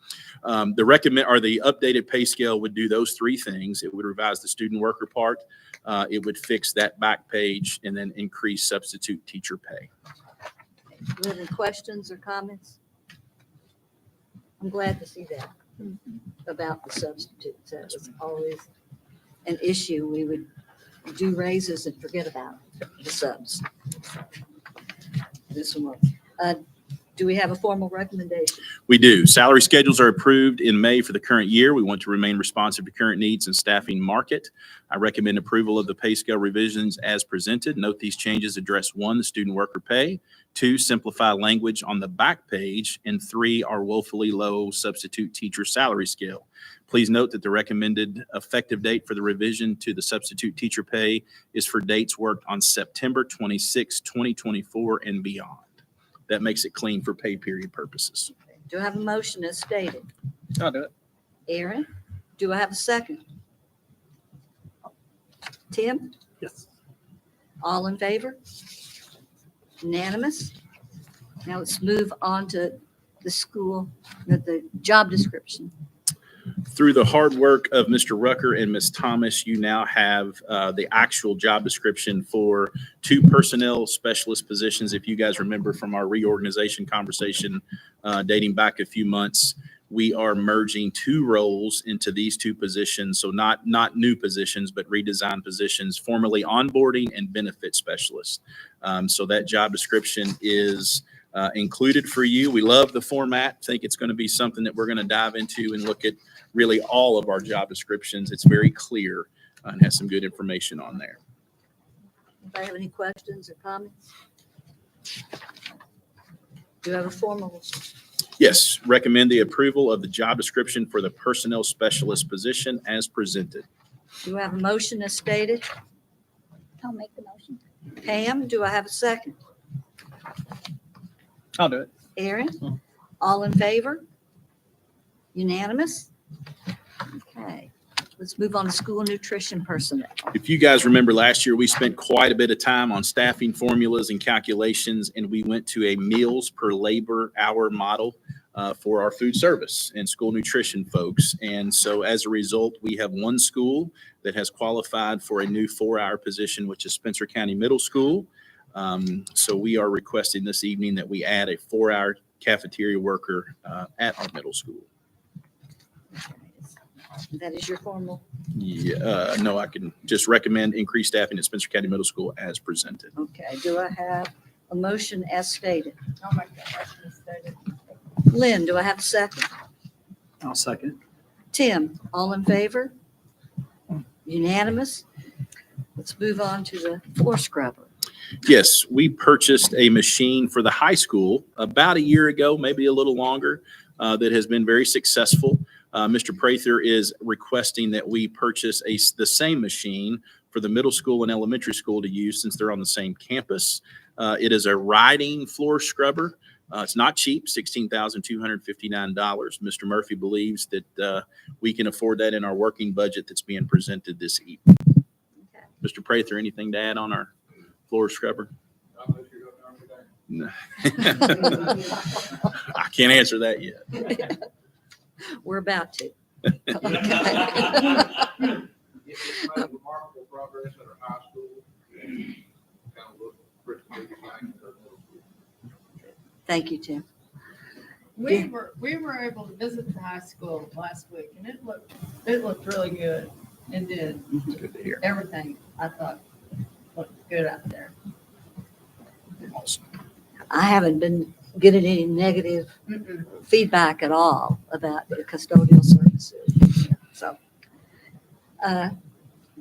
the updated pay scale would do those three things. It would revise the student worker part. It would fix that back page and then increase substitute teacher pay. Do you have any questions or comments? I'm glad to see that about the substitutes. That was always an issue. We would do raises and forget about the subs. This one. Do we have a formal recommendation? We do. Salary schedules are approved in May for the current year. We want to remain responsive to current needs and staffing market. I recommend approval of the pay scale revisions as presented. Note these changes address 1, the student worker pay, 2, simplify language on the back page, and 3, our woefully low substitute teacher salary scale. Please note that the recommended effective date for the revision to the substitute teacher pay is for dates worked on September 26, 2024 and beyond. That makes it clean for pay period purposes. Do I have a motion as stated? I'll do it. Aaron, do I have a second? Tim? Yes. All in favor? Unanimous? Now let's move on to the job description. Through the hard work of Mr. Rucker and Ms. Thomas, you now have the actual job description for 2 personnel specialist positions. If you guys remember from our reorganization conversation dating back a few months, we are merging 2 roles into these 2 positions. So not new positions, but redesigned positions, formerly onboarding and benefit specialists. So that job description is included for you. We love the format. Think it's going to be something that we're going to dive into and look at really all of our job descriptions. It's very clear and has some good information on there. Anybody have any questions or comments? Do you have a formal? Yes, recommend the approval of the job description for the personnel specialist position as presented. Do I have a motion as stated? I'll make the motion. Pam, do I have a second? I'll do it. Aaron, all in favor? Unanimous? Okay, let's move on to school nutrition personnel. If you guys remember last year, we spent quite a bit of time on staffing formulas and calculations, and we went to a meals per labor hour model for our food service and school nutrition folks. And so as a result, we have 1 school that has qualified for a new 4-hour position, which is Spencer County Middle School. So we are requesting this evening that we add a 4-hour cafeteria worker at our middle school. That is your formal? Yeah, no, I can just recommend increased staffing at Spencer County Middle School as presented. Okay, do I have a motion as stated? I'll make that motion as stated. Lynn, do I have a second? I'll second. Tim, all in favor? Unanimous? Let's move on to the floor scrubber. Yes, we purchased a machine for the high school about a year ago, maybe a little longer, that has been very successful. Mr. Prather is requesting that we purchase the same machine for the middle school and elementary school to use since they're on the same campus. It is a riding floor scrubber. It's not cheap, $16,259. Mr. Murphy believes that we can afford that in our working budget that's being presented this evening. Okay. Mr. Prather, anything to add on our floor scrubber? No. I can't answer that yet. We're about to. It's made remarkable progress at our high school. Kind of look pretty big things at our middle school. Thank you, Tim. We were able to visit the high school last week, and it looked really good. It did. Good to hear. Everything I thought looked good out there. Awesome. I haven't been getting any negative feedback at all about the custodial services. So,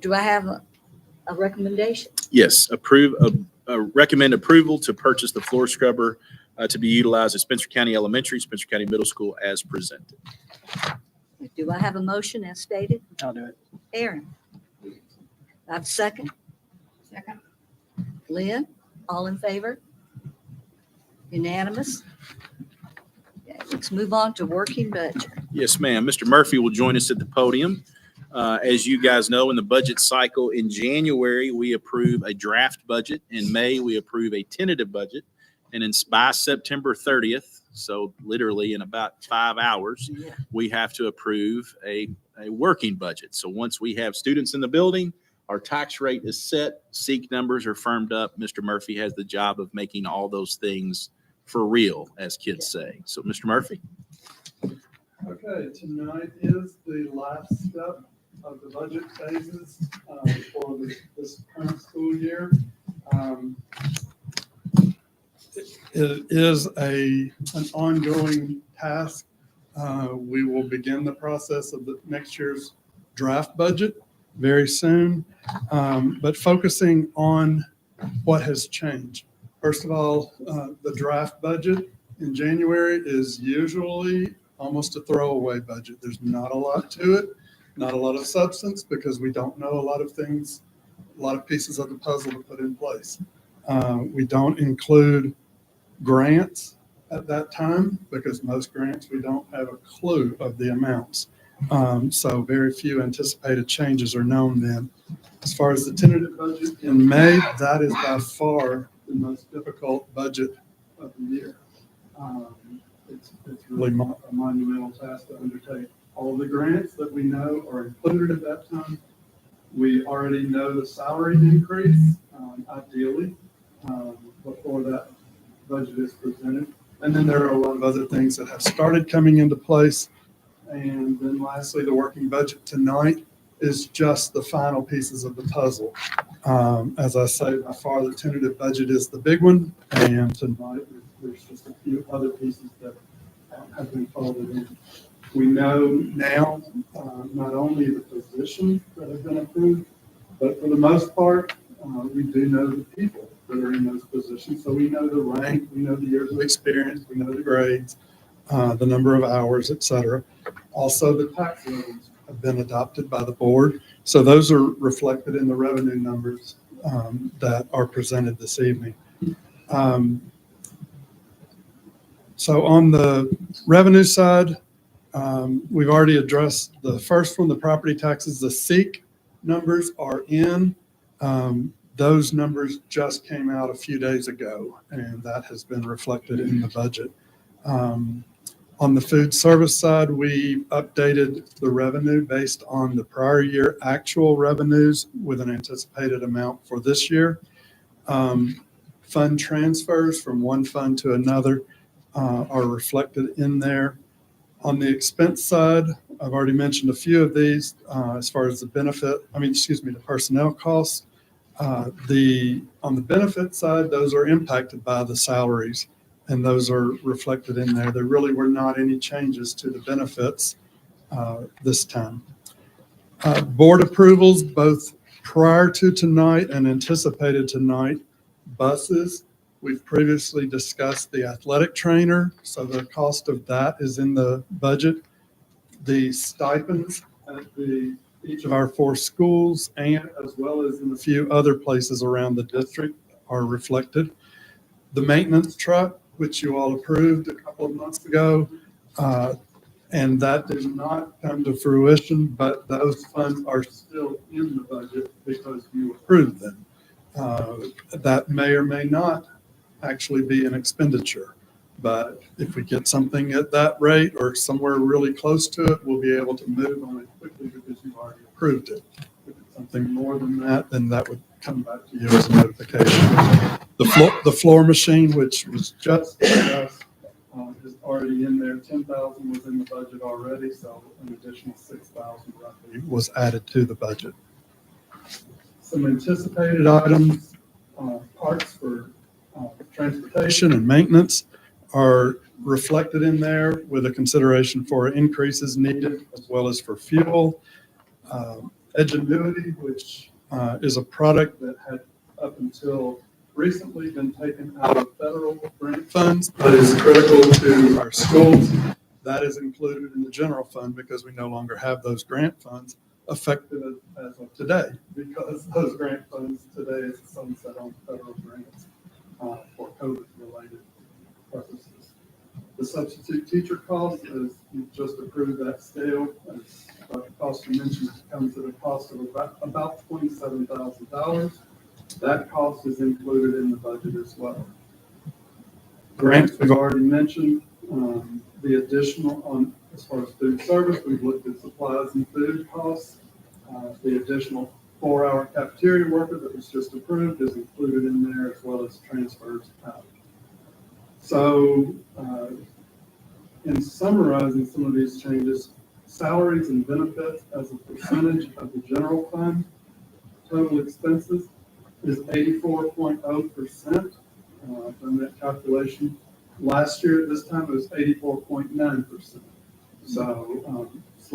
do I have a recommendation? Yes, recommend approval to purchase the floor scrubber to be utilized at Spencer County Elementary, Spencer County Middle School as presented. Do I have a motion as stated? I'll do it. Aaron? I have a second? Second. Lynn, all in favor? Unanimous? Okay, let's move on to working budget. Yes, ma'am. Mr. Murphy will join us at the podium. As you guys know, in the budget cycle, in January, we approve a draft budget. In May, we approve a tentative budget. And by September 30th, so literally in about 5 hours, we have to approve a working budget. So once we have students in the building, our tax rate is set, SEEK numbers are firmed up. Mr. Murphy has the job of making all those things for real, as kids say. So, Mr. Murphy? Okay, tonight is the last step of the budget phases for this current school year. It is an ongoing task. We will begin the process of the next year's draft budget very soon, but focusing on what has changed. First of all, the draft budget in January is usually almost a throwaway budget. There's not a lot to it, not a lot of substance, because we don't know a lot of things, a lot of pieces of the puzzle to put in place. We don't include grants at that time, because most grants, we don't have a clue of the amounts. So very few anticipated changes are known then. As far as the tentative budget in May, that is by far the most difficult budget of the year. It's really a monumental task to undertake. All the grants that we know are included at that time. We already know the salary increase, ideally, before that budget is presented. And then there are a lot of other things that have started coming into place. And then lastly, the working budget tonight is just the final pieces of the puzzle. As I say, by far the tentative budget is the big one. And tonight there's just a few other pieces that have been folded in. We know now not only the positions that have been approved, but for the most part, we do know the people that are in those positions. So we know the rank, we know the years of experience, we know the grades, the number of hours, et cetera. Also, the tax levels have been adopted by the board. So those are reflected in the revenue numbers that are presented this evening. So on the revenue side, we've already addressed the first one, the property taxes. The SEEK numbers are in. Those numbers just came out a few days ago, and that has been reflected in the budget. On the food service side, we updated the revenue based on the prior year actual revenues with an anticipated amount for this year. Fund transfers from one fund to another are reflected in there. On the expense side, I've already mentioned a few of these as far as the personnel costs. On the benefit side, those are impacted by the salaries, and those are reflected in there. There really were not any changes to the benefits this time. Board approvals, both prior to tonight and anticipated tonight. Buses, we've previously discussed the athletic trainer, so the cost of that is in the budget. The stipends at each of our 4 schools, and as well as in a few other places around the district, are reflected. The maintenance truck, which you all approved a couple of months ago, and that did not come to fruition, but those funds are still in the budget because you approved them. That may or may not actually be an expenditure, but if we get something at that rate or somewhere really close to it, we'll be able to move on it quickly because you've already approved it. If it's something more than that, then that would come back to you as a notification. The floor machine, which was just discussed, is already in there. 10,000 was in the budget already, so an additional 6,000 roughly was added to the budget. Some anticipated items, parts for transportation and maintenance are reflected in there with a consideration for increases needed as well as for fuel. Edgenuity, which is a product that had up until recently been taken out of federal grant funds, but is critical to our schools. That is included in the general fund because we no longer have those grant funds effective as of today, because those grant funds today is a sunset on federal grants for COVID-related purposes. The substitute teacher cost, as you just approved that scale, as Dr. Foster mentioned, comes at a cost of about $27,000. That cost is included in the budget as well. Grants we've already mentioned. The additional on, as far as food service, we've looked at supplies and food costs. The additional 4-hour cafeteria worker that was just approved is included in there, as well as transfers out. So, in summarizing some of these changes, salaries and benefits as a percentage of the general fund total expenses is 84.0%. Done that calculation. Last year at this time it was 84.9%. So a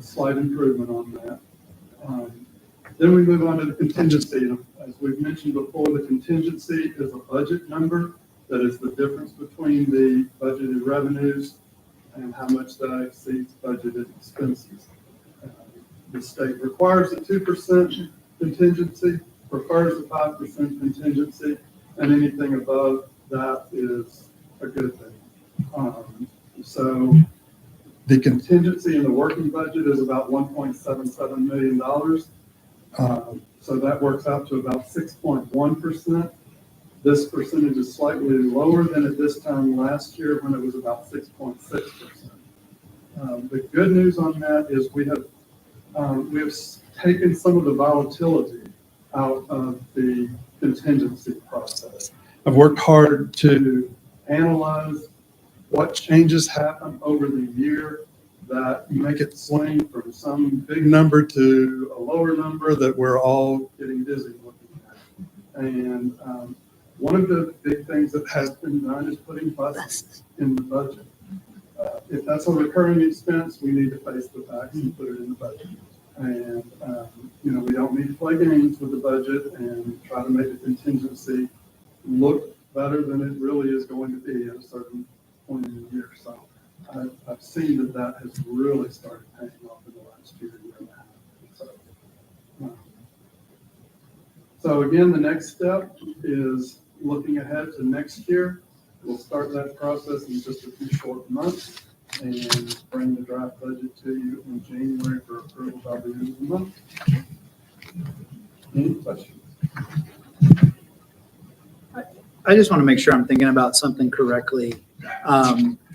slight improvement on that. Then we move on to the contingency. As we've mentioned before, the contingency is a budget number. That is the difference between the budgeted revenues and how much that exceeds budgeted expenses. The state requires a 2% contingency, prefers a 5% contingency, and anything above that is a good thing. So the contingency in the working budget is about $1.77 million. So that works out to about 6.1%. This percentage is slightly lower than at this time last year when it was about 6.6%. The good news on that is we have taken some of the volatility out of the contingency process. I've worked hard to analyze what changes happen over the year that make it swing from some big number to a lower number that we're all getting busy looking at. And one of the big things that has been done is putting buses in the budget. If that's a recurring expense, we need to face the facts and put it in the budget. And, we don't need to play games with the budget and try to make the contingency look better than it really is going to be at a certain point in the year. So I've seen that has really started paying off in the last year and a half. So again, the next step is looking ahead to next year. We'll start that process in just a few short months and bring the draft budget to you in January for approval by the end of the month. Any questions? I just want to make sure I'm thinking about something correctly.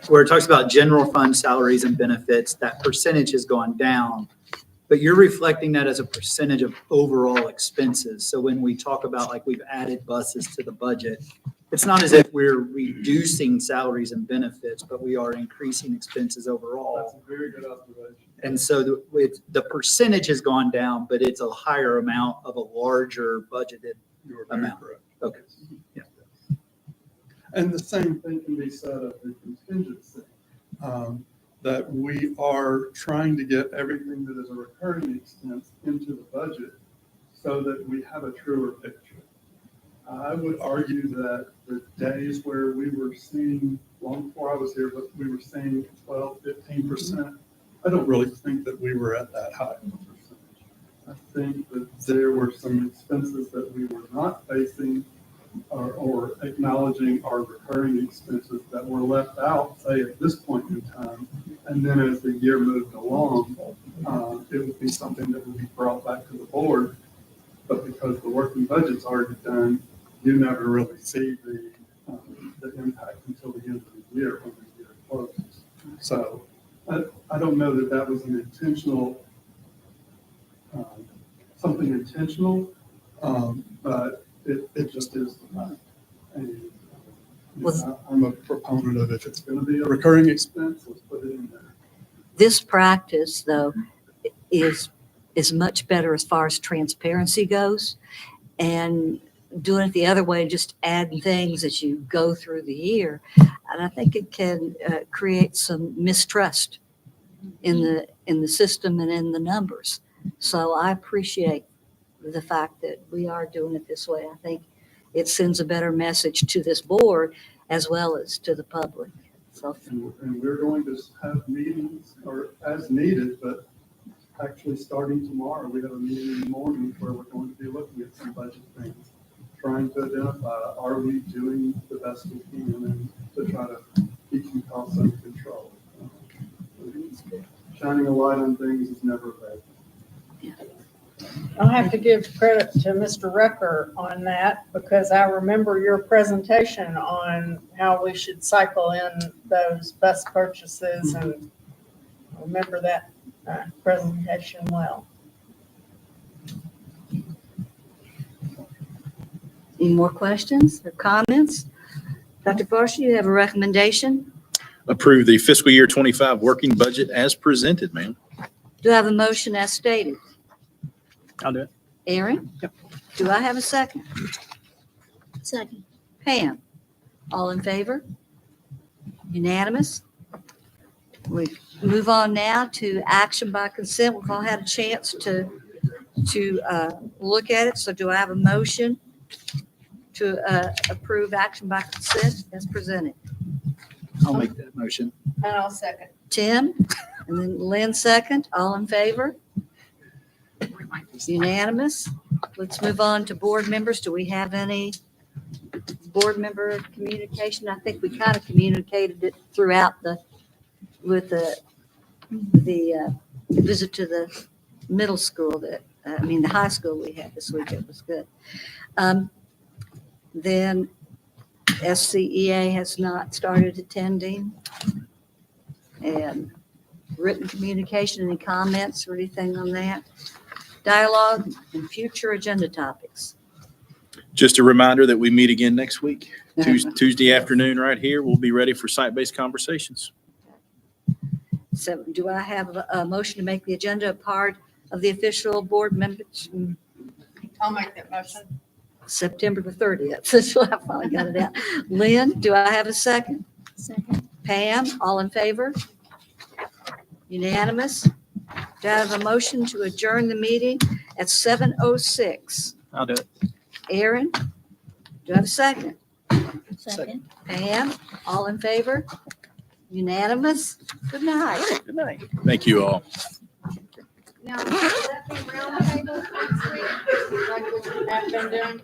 Where it talks about general fund salaries and benefits, that percentage has gone down, but you're reflecting that as a percentage of overall expenses. So when we talk about like we've added buses to the budget, it's not as if we're reducing salaries and benefits, but we are increasing expenses overall. That's a very good observation. And so the percentage has gone down, but it's a higher amount of a larger budgeted You're very amount. correct. Okay. Yeah. And the same thing can be said of the contingency, that we are trying to get everything that is a recurring expense into the budget so that we have a truer picture. I would argue that the days where we were seeing, long before I was here, but we were seeing 12, 15%, I don't really think that we were at that high of a percentage. I think that there were some expenses that we were not facing or acknowledging our recurring expenses that were left out, say, at this point in time. And then as the year moved along, it would be something that would be brought back to the board. But because the working budget's already done, you never really see the impact until the end of the year when the year closes. So I don't know that that was an intentional, something intentional, but it just is the fact. And I'm a proponent of if it's going to be a recurring expense, let's put it in there. This practice, though, is much better as far as transparency goes. And doing it the other way, just adding things as you go through the year. And I think it can create some mistrust in the system and in the numbers. So I appreciate the fact that we are doing it this way. I think it sends a better message to this board as well as to the public. So And we're going to have meetings or as needed, but actually starting tomorrow, we have a meeting in the morning where we're going to be looking at some budget things, trying to identify, are we doing the best we can and to try to keep some costs under control. Shining a light on things is never bad. I'll have to give credit to Mr. Rucker on that because I remember your presentation on how we should cycle in those bus purchases and I remember that presentation well. any more questions or comments? Dr. Farshey, you have a recommendation? Approve the fiscal year 25 working budget as presented, ma'am. Do I have a motion as stated? I'll do it. Aaron? Do I have a second? Second. Pam? All in favor? Unanimous? We move on now to action by consent. We've all had a chance to look at it. So do I have a motion to approve action by consent as presented? I'll make that motion. And I'll second. Tim? And then Lynn second. All in favor? Unanimous? Let's move on to board members. Do we have any board member communication? I think we kind of communicated it throughout with the visit to the middle school the high school we had this week. It was good. Then SCEA has not started attending. And written communication, any comments or anything on that? Dialogue and future agenda topics. Just a reminder that we meet again next week, Tuesday afternoon right here. We'll be ready for site-based conversations. So do I have a motion to make the agenda a part of the official board members? I'll make that motion. September the 30th. That's why I finally got it out. Lynn, do I have a second? Second. Pam, all in favor? Unanimous? Do I have a motion to adjourn the meeting at 7:06? I'll do it. Aaron, do I have a second? Second. Pam, all in favor? Unanimous? Good night. Good night. Thank you all. Now, will that be round table next week? Like we have been doing?